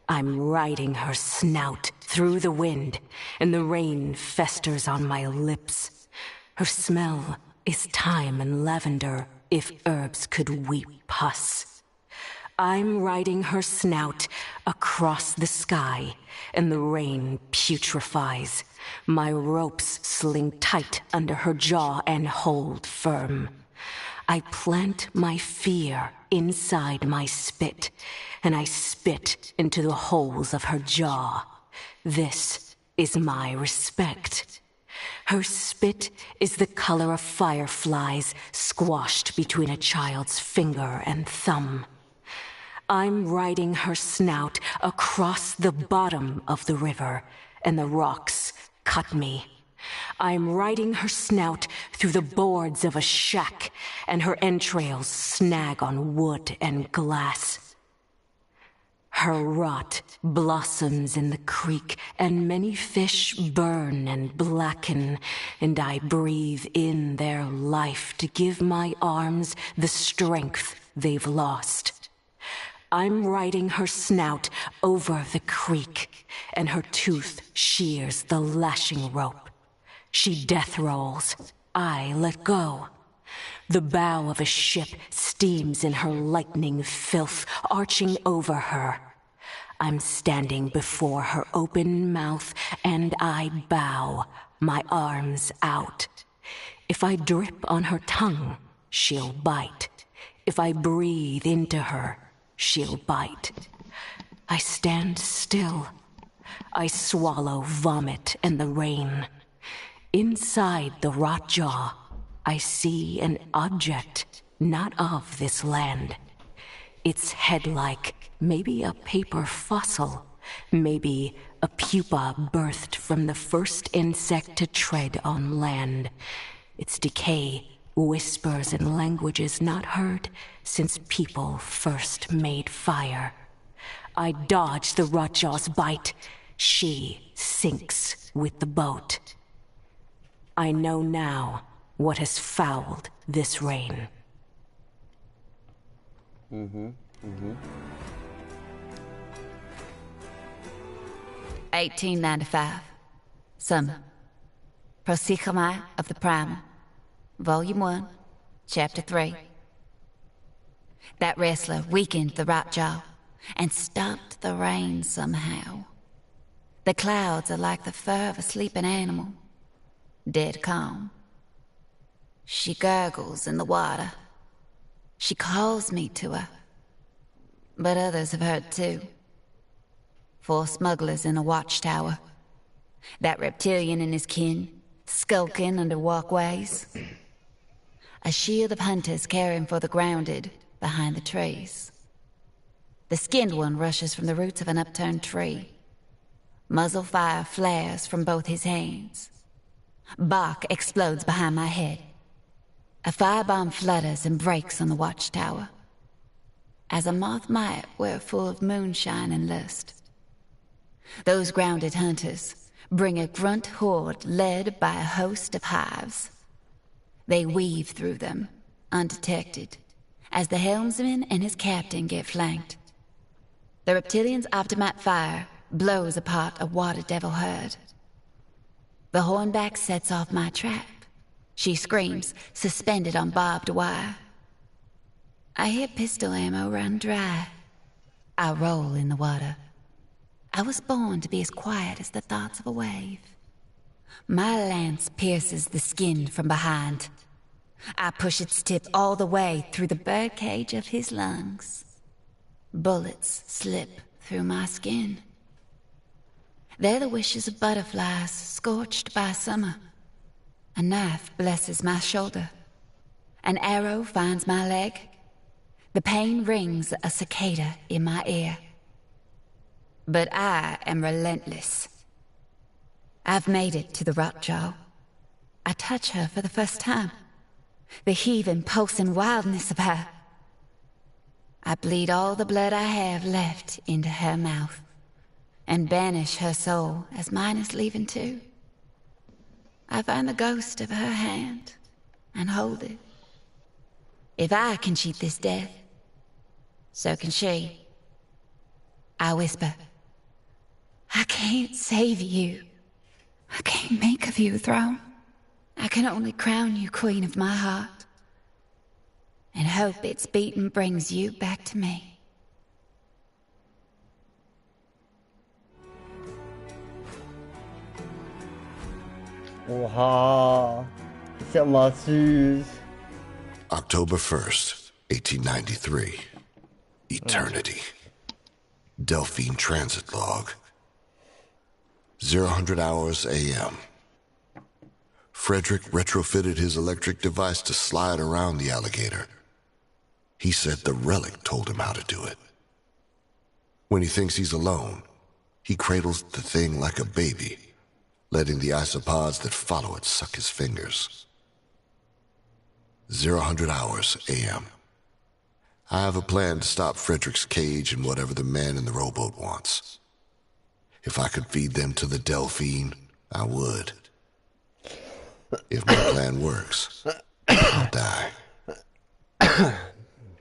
I'm riding her snout through the wind, and the rain festers on my lips. Her smell is thyme and lavender, if herbs could weep pus. I'm riding her snout across the sky, and the rain putrefies. My ropes sling tight under her jaw and hold firm. I plant my fear inside my spit, and I spit into the holes of her jaw. This is my respect. Her spit is the color of fireflies squashed between a child's finger and thumb. I'm riding her snout across the bottom of the river, and the rocks cut me. I'm riding her snout through the boards of a shack, and her entrails snag on wood and glass. Her rot blossoms in the creek, and many fish burn and blacken, and I breathe in their life to give my arms the strength they've lost. I'm riding her snout over the creek, and her tooth shears the lashing rope. She death rolls. I let go. The bow of a ship steams in her lightning filth, arching over her. I'm standing before her open mouth, and I bow, my arms out. If I drip on her tongue, she'll bite. If I breathe into her, she'll bite. I stand still. I swallow vomit and the rain. Inside the Rotjaw, I see an object not of this land. Its head-like, maybe a paper fossil, maybe a pupa birthed from the first insect to tread on land. Its decay whispers in languages not heard since people first made fire. I dodge the Rotjaw's bite. She sinks with the boat. I know now what has fouled this rain. 1895. Summer. Prosikhamai of the Primal. Volume 1, Chapter 3. That wrestler weakened the Rotjaw and stopped the rain somehow. The clouds are like the fur of a sleeping animal, dead calm. She gurgles in the water. She calls me to her. But others have heard too. 4 smugglers in a watchtower. That reptilian and his kin, skulking under walkways. A shield of hunters caring for the grounded behind the trees. The skinned one rushes from the roots of an upturned tree. Muzzle fire flares from both his hands. Bock explodes behind my head. A firebomb flutters and breaks on the watchtower. As a moth might, we're full of moonshine and lust. Those grounded hunters bring a grunt horde led by a host of hives. They weave through them, undetected, as the helmsman and his captain get flanked. The reptilian's optimate fire blows apart a water devil herd. The hornback sets off my trap. She screams, suspended on barbed wire. I hear pistol ammo run dry. I roll in the water. I was born to be as quiet as the thoughts of a wave. My lance pierces the skin from behind. I push its tip all the way through the birdcage of his lungs. Bullets slip through my skin. They're the wishes of butterflies scorched by summer. A knife blesses my shoulder. An arrow finds my leg. The pain rings a cicada in my ear. But I am relentless. I've made it to the Rotjaw. I touch her for the first time. The heaving, pulsing wildness of her. I bleed all the blood I have left into her mouth, and banish her soul as mine is leaving too. I find the ghost of her hand, and hold it. If I can cheat this death, so can she. I whisper, I can't save you. I can't make of you a throne. I can only crown you queen of my heart, and hope its beating brings you back to me. Oha, ist ja mal süß. October 1st, 1893. Eternity. Delphine Transit Log. 0000 hours a.m. Frederick retrofitted his electric device to slide around the alligator. He said the relic told him how to do it. When he thinks he's alone, he cradles the thing like a baby, letting the isopods that follow it suck his fingers. 0000 hours a.m. I have a plan to stop Frederick's cage and whatever the man in the rowboat wants. If I could feed them to the Delphine, I would. If my plan works, I'll die.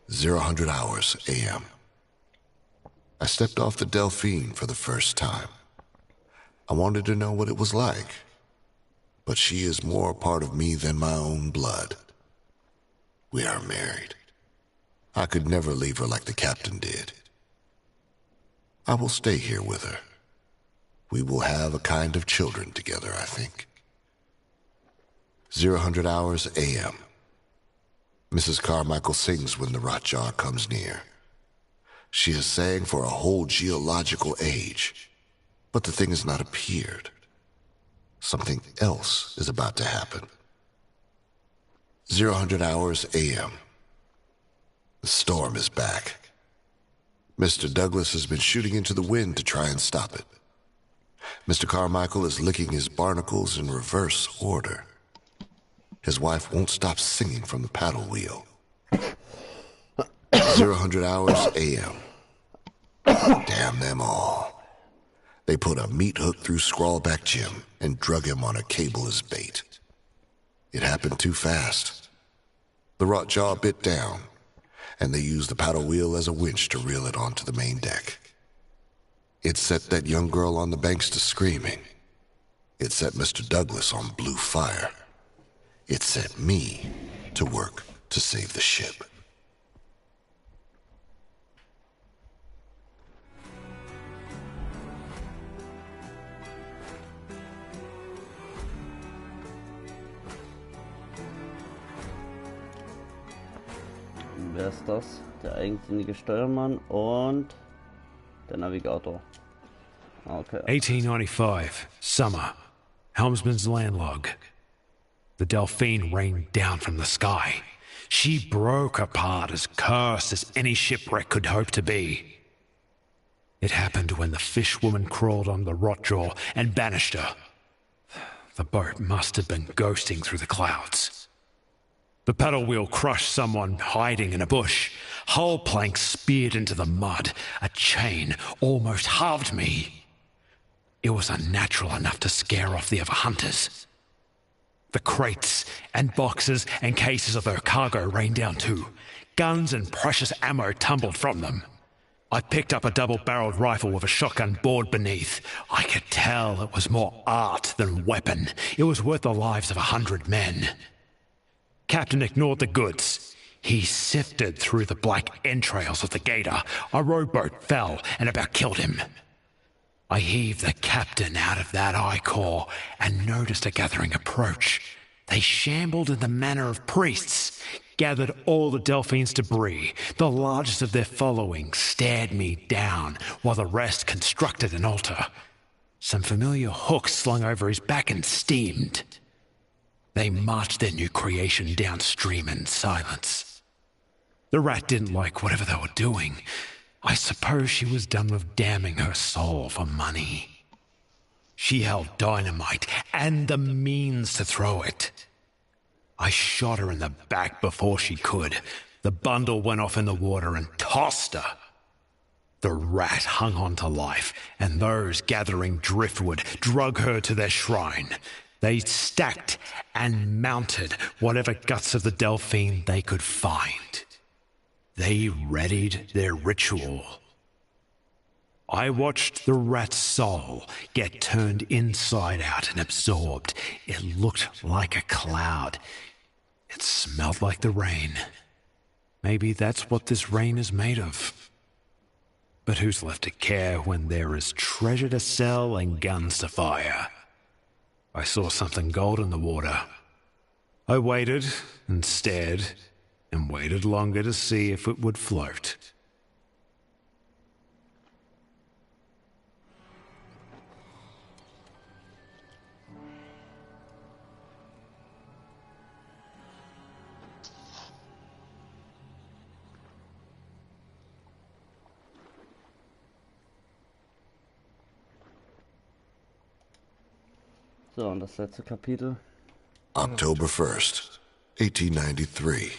0000 hours a.m. I stepped off the Delphine for the first time. I wanted to know what it was like, but she is more a part of me than my own blood. We are married. I could never leave her like the captain did. I will stay here with her. We will have a kind of children together, I think. 0000 hours a.m. Mrs. Carmichael sings when the Rotjaw comes near. She has sang for a whole geological age, but the thing has not appeared. Something else is about to happen. 0000 hours a.m. The storm is back. Mr. Douglas has been shooting into the wind to try and stop it. Mr. Carmichael is licking his barnacles in reverse order. His wife won't stop singing from the paddle wheel. 0000 hours a.m. Damn them all. They put a meat hook through Scrawlback Jim and drug him on a cable as bait. It happened too fast. The Rotjaw bit down, and they used the paddle wheel as a winch to reel it onto the main deck. It set that young girl on the banks to screaming. It set Mr. Douglas on blue fire. It set me to work to save the ship. Wer ist das? Der eigensinnige Steuermann und der Navigator. Okay. 1895, summer. Helmsman's landlog. The Delphine rained down from the sky. She broke apart as cursed as any shipwreck could hope to be. It happened when the fishwoman crawled on the Rotjaw and banished her. The boat must have been ghosting through the clouds. The paddle wheel crushed someone hiding in a bush. Hull planks speared into the mud. A chain almost halved me. It was unnatural enough to scare off the other hunters. The crates and boxes and cases of their cargo rained down too. Guns and precious ammo tumbled from them. I picked up a double-barreled rifle with a shotgun bored beneath. I could tell it was more art than weapon. It was worth the lives of 100 men. Captain ignored the goods. He sifted through the black entrails of the gator. A rowboat fell and about killed him. I heaved the captain out of that ichor and noticed a gathering approach. They shambled in the manner of priests, gathered all the Delphine's debris. The largest of their following stared me down, while the rest constructed an altar. Some familiar hooks slung over his back and steamed. They marched their new creation downstream in silence. The rat didn't like whatever they were doing. I suppose she was done with damning her soul for money. She held dynamite and the means to throw it. I shot her in the back before she could. The bundle went off in the water and tossed her. The rat hung on to life, and those gathering driftwood drug her to their shrine. They stacked and mounted whatever guts of the Delphine they could find. They readied their ritual. I watched the rat's soul get turned inside out and absorbed. It looked like a cloud. It smelled like the rain. Maybe that's what this rain is made of. But who's left to care when there is treasure to sell and guns to fire? I saw something gold in the water. I waited and stared and waited longer to see if it would float. So, und das letzte Kapitel. October 1st, 1893.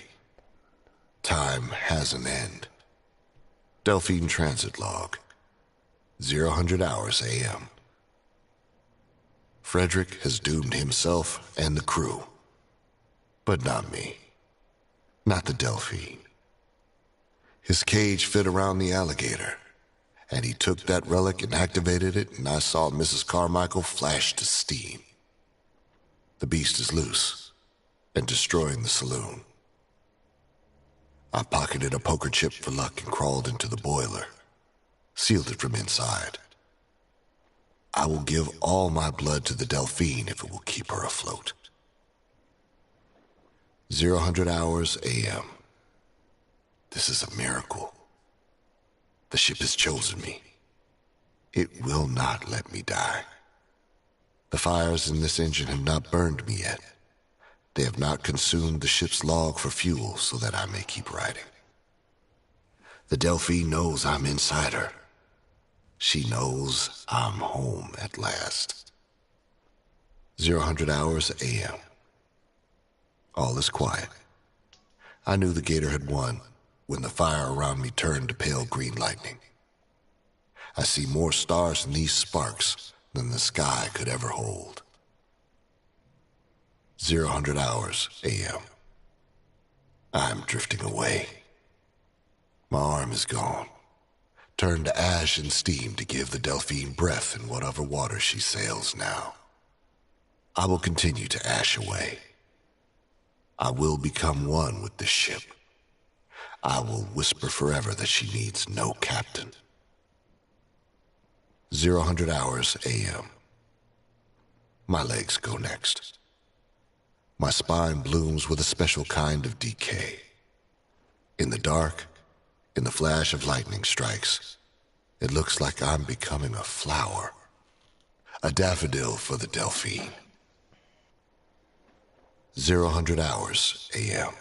Time has an end. Delphine Transit Log. 0000 hours a.m. Frederick has doomed himself and the crew. But not me. Not the Delphine. His cage fit around the alligator, and he took that relic and activated it, and I saw Mrs. Carmichael flash to steam. The beast is loose and destroying the saloon. I pocketed a poker chip for luck and crawled into the boiler, sealed it from inside. I will give all my blood to the Delphine if it will keep her afloat. 0000 hours a.m. This is a miracle. The ship has chosen me. It will not let me die. The fires in this engine have not burned me yet. They have not consumed the ship's log for fuel so that I may keep riding. The Delphine knows I'm inside her. She knows I'm home at last. 0000 hours a.m. All is quiet. I knew the gator had won when the fire around me turned to pale green lightning. I see more stars in these sparks than the sky could ever hold. 0000 hours a.m. I'm drifting away. My arm is gone, turned to ash and steam to give the Delphine breath in whatever water she sails now. I will continue to ash away. I will become one with the ship. I will whisper forever that she needs no captain. 0000 hours a.m. My legs go next. My spine blooms with a special kind of decay. In the dark, in the flash of lightning strikes, it looks like I'm becoming a flower, a daffodil for the Delphine. 0000 hours a.m.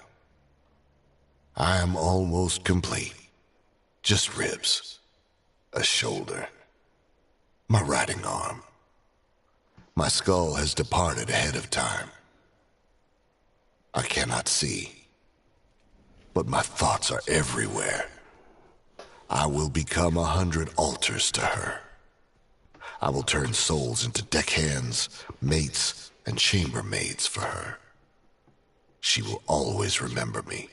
I am almost complete. Just ribs, a shoulder, my riding arm. My skull has departed ahead of time. I cannot see, but my thoughts are everywhere. I will become 100 altars to her. I will turn souls into deckhands, mates, and chambermaids for her. She will always remember me.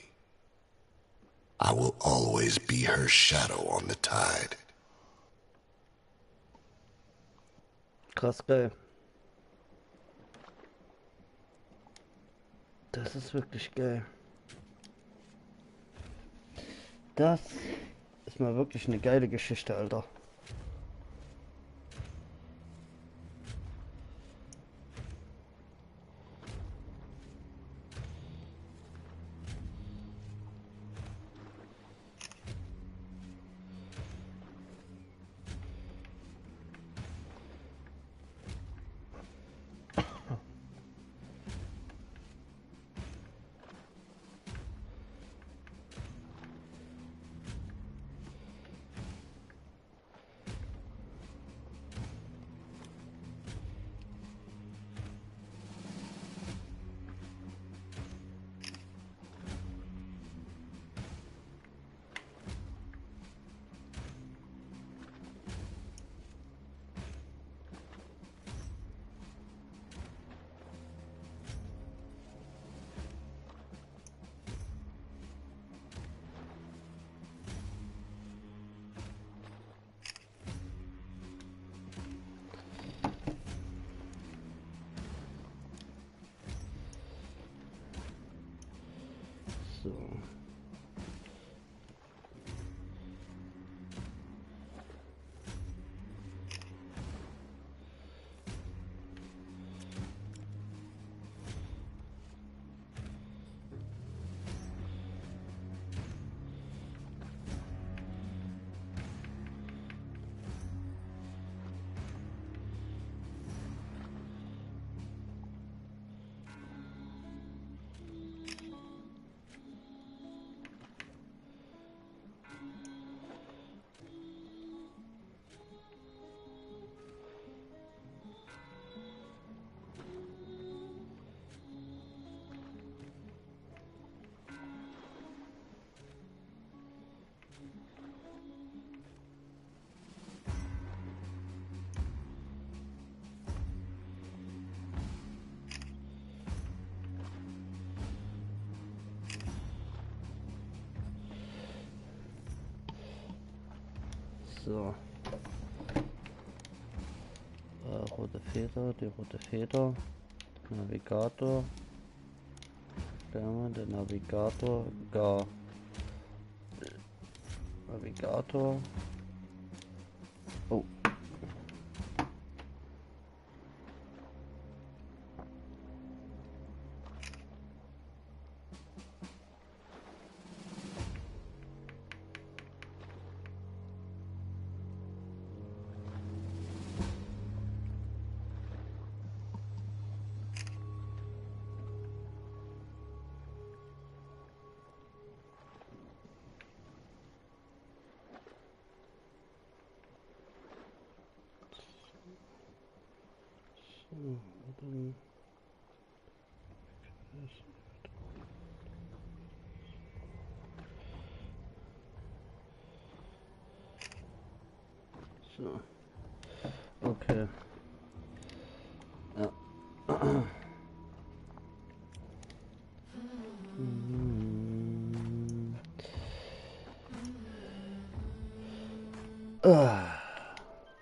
I will always be her shadow on the tide. Krass geil. Das ist wirklich geil. Das ist mal wirklich eine geile Geschichte, Alter. So. So. Rote Feder, die rote Feder. Navigator. Der Navigator. Navigator. Oh. So. Okay. Ja. Ah.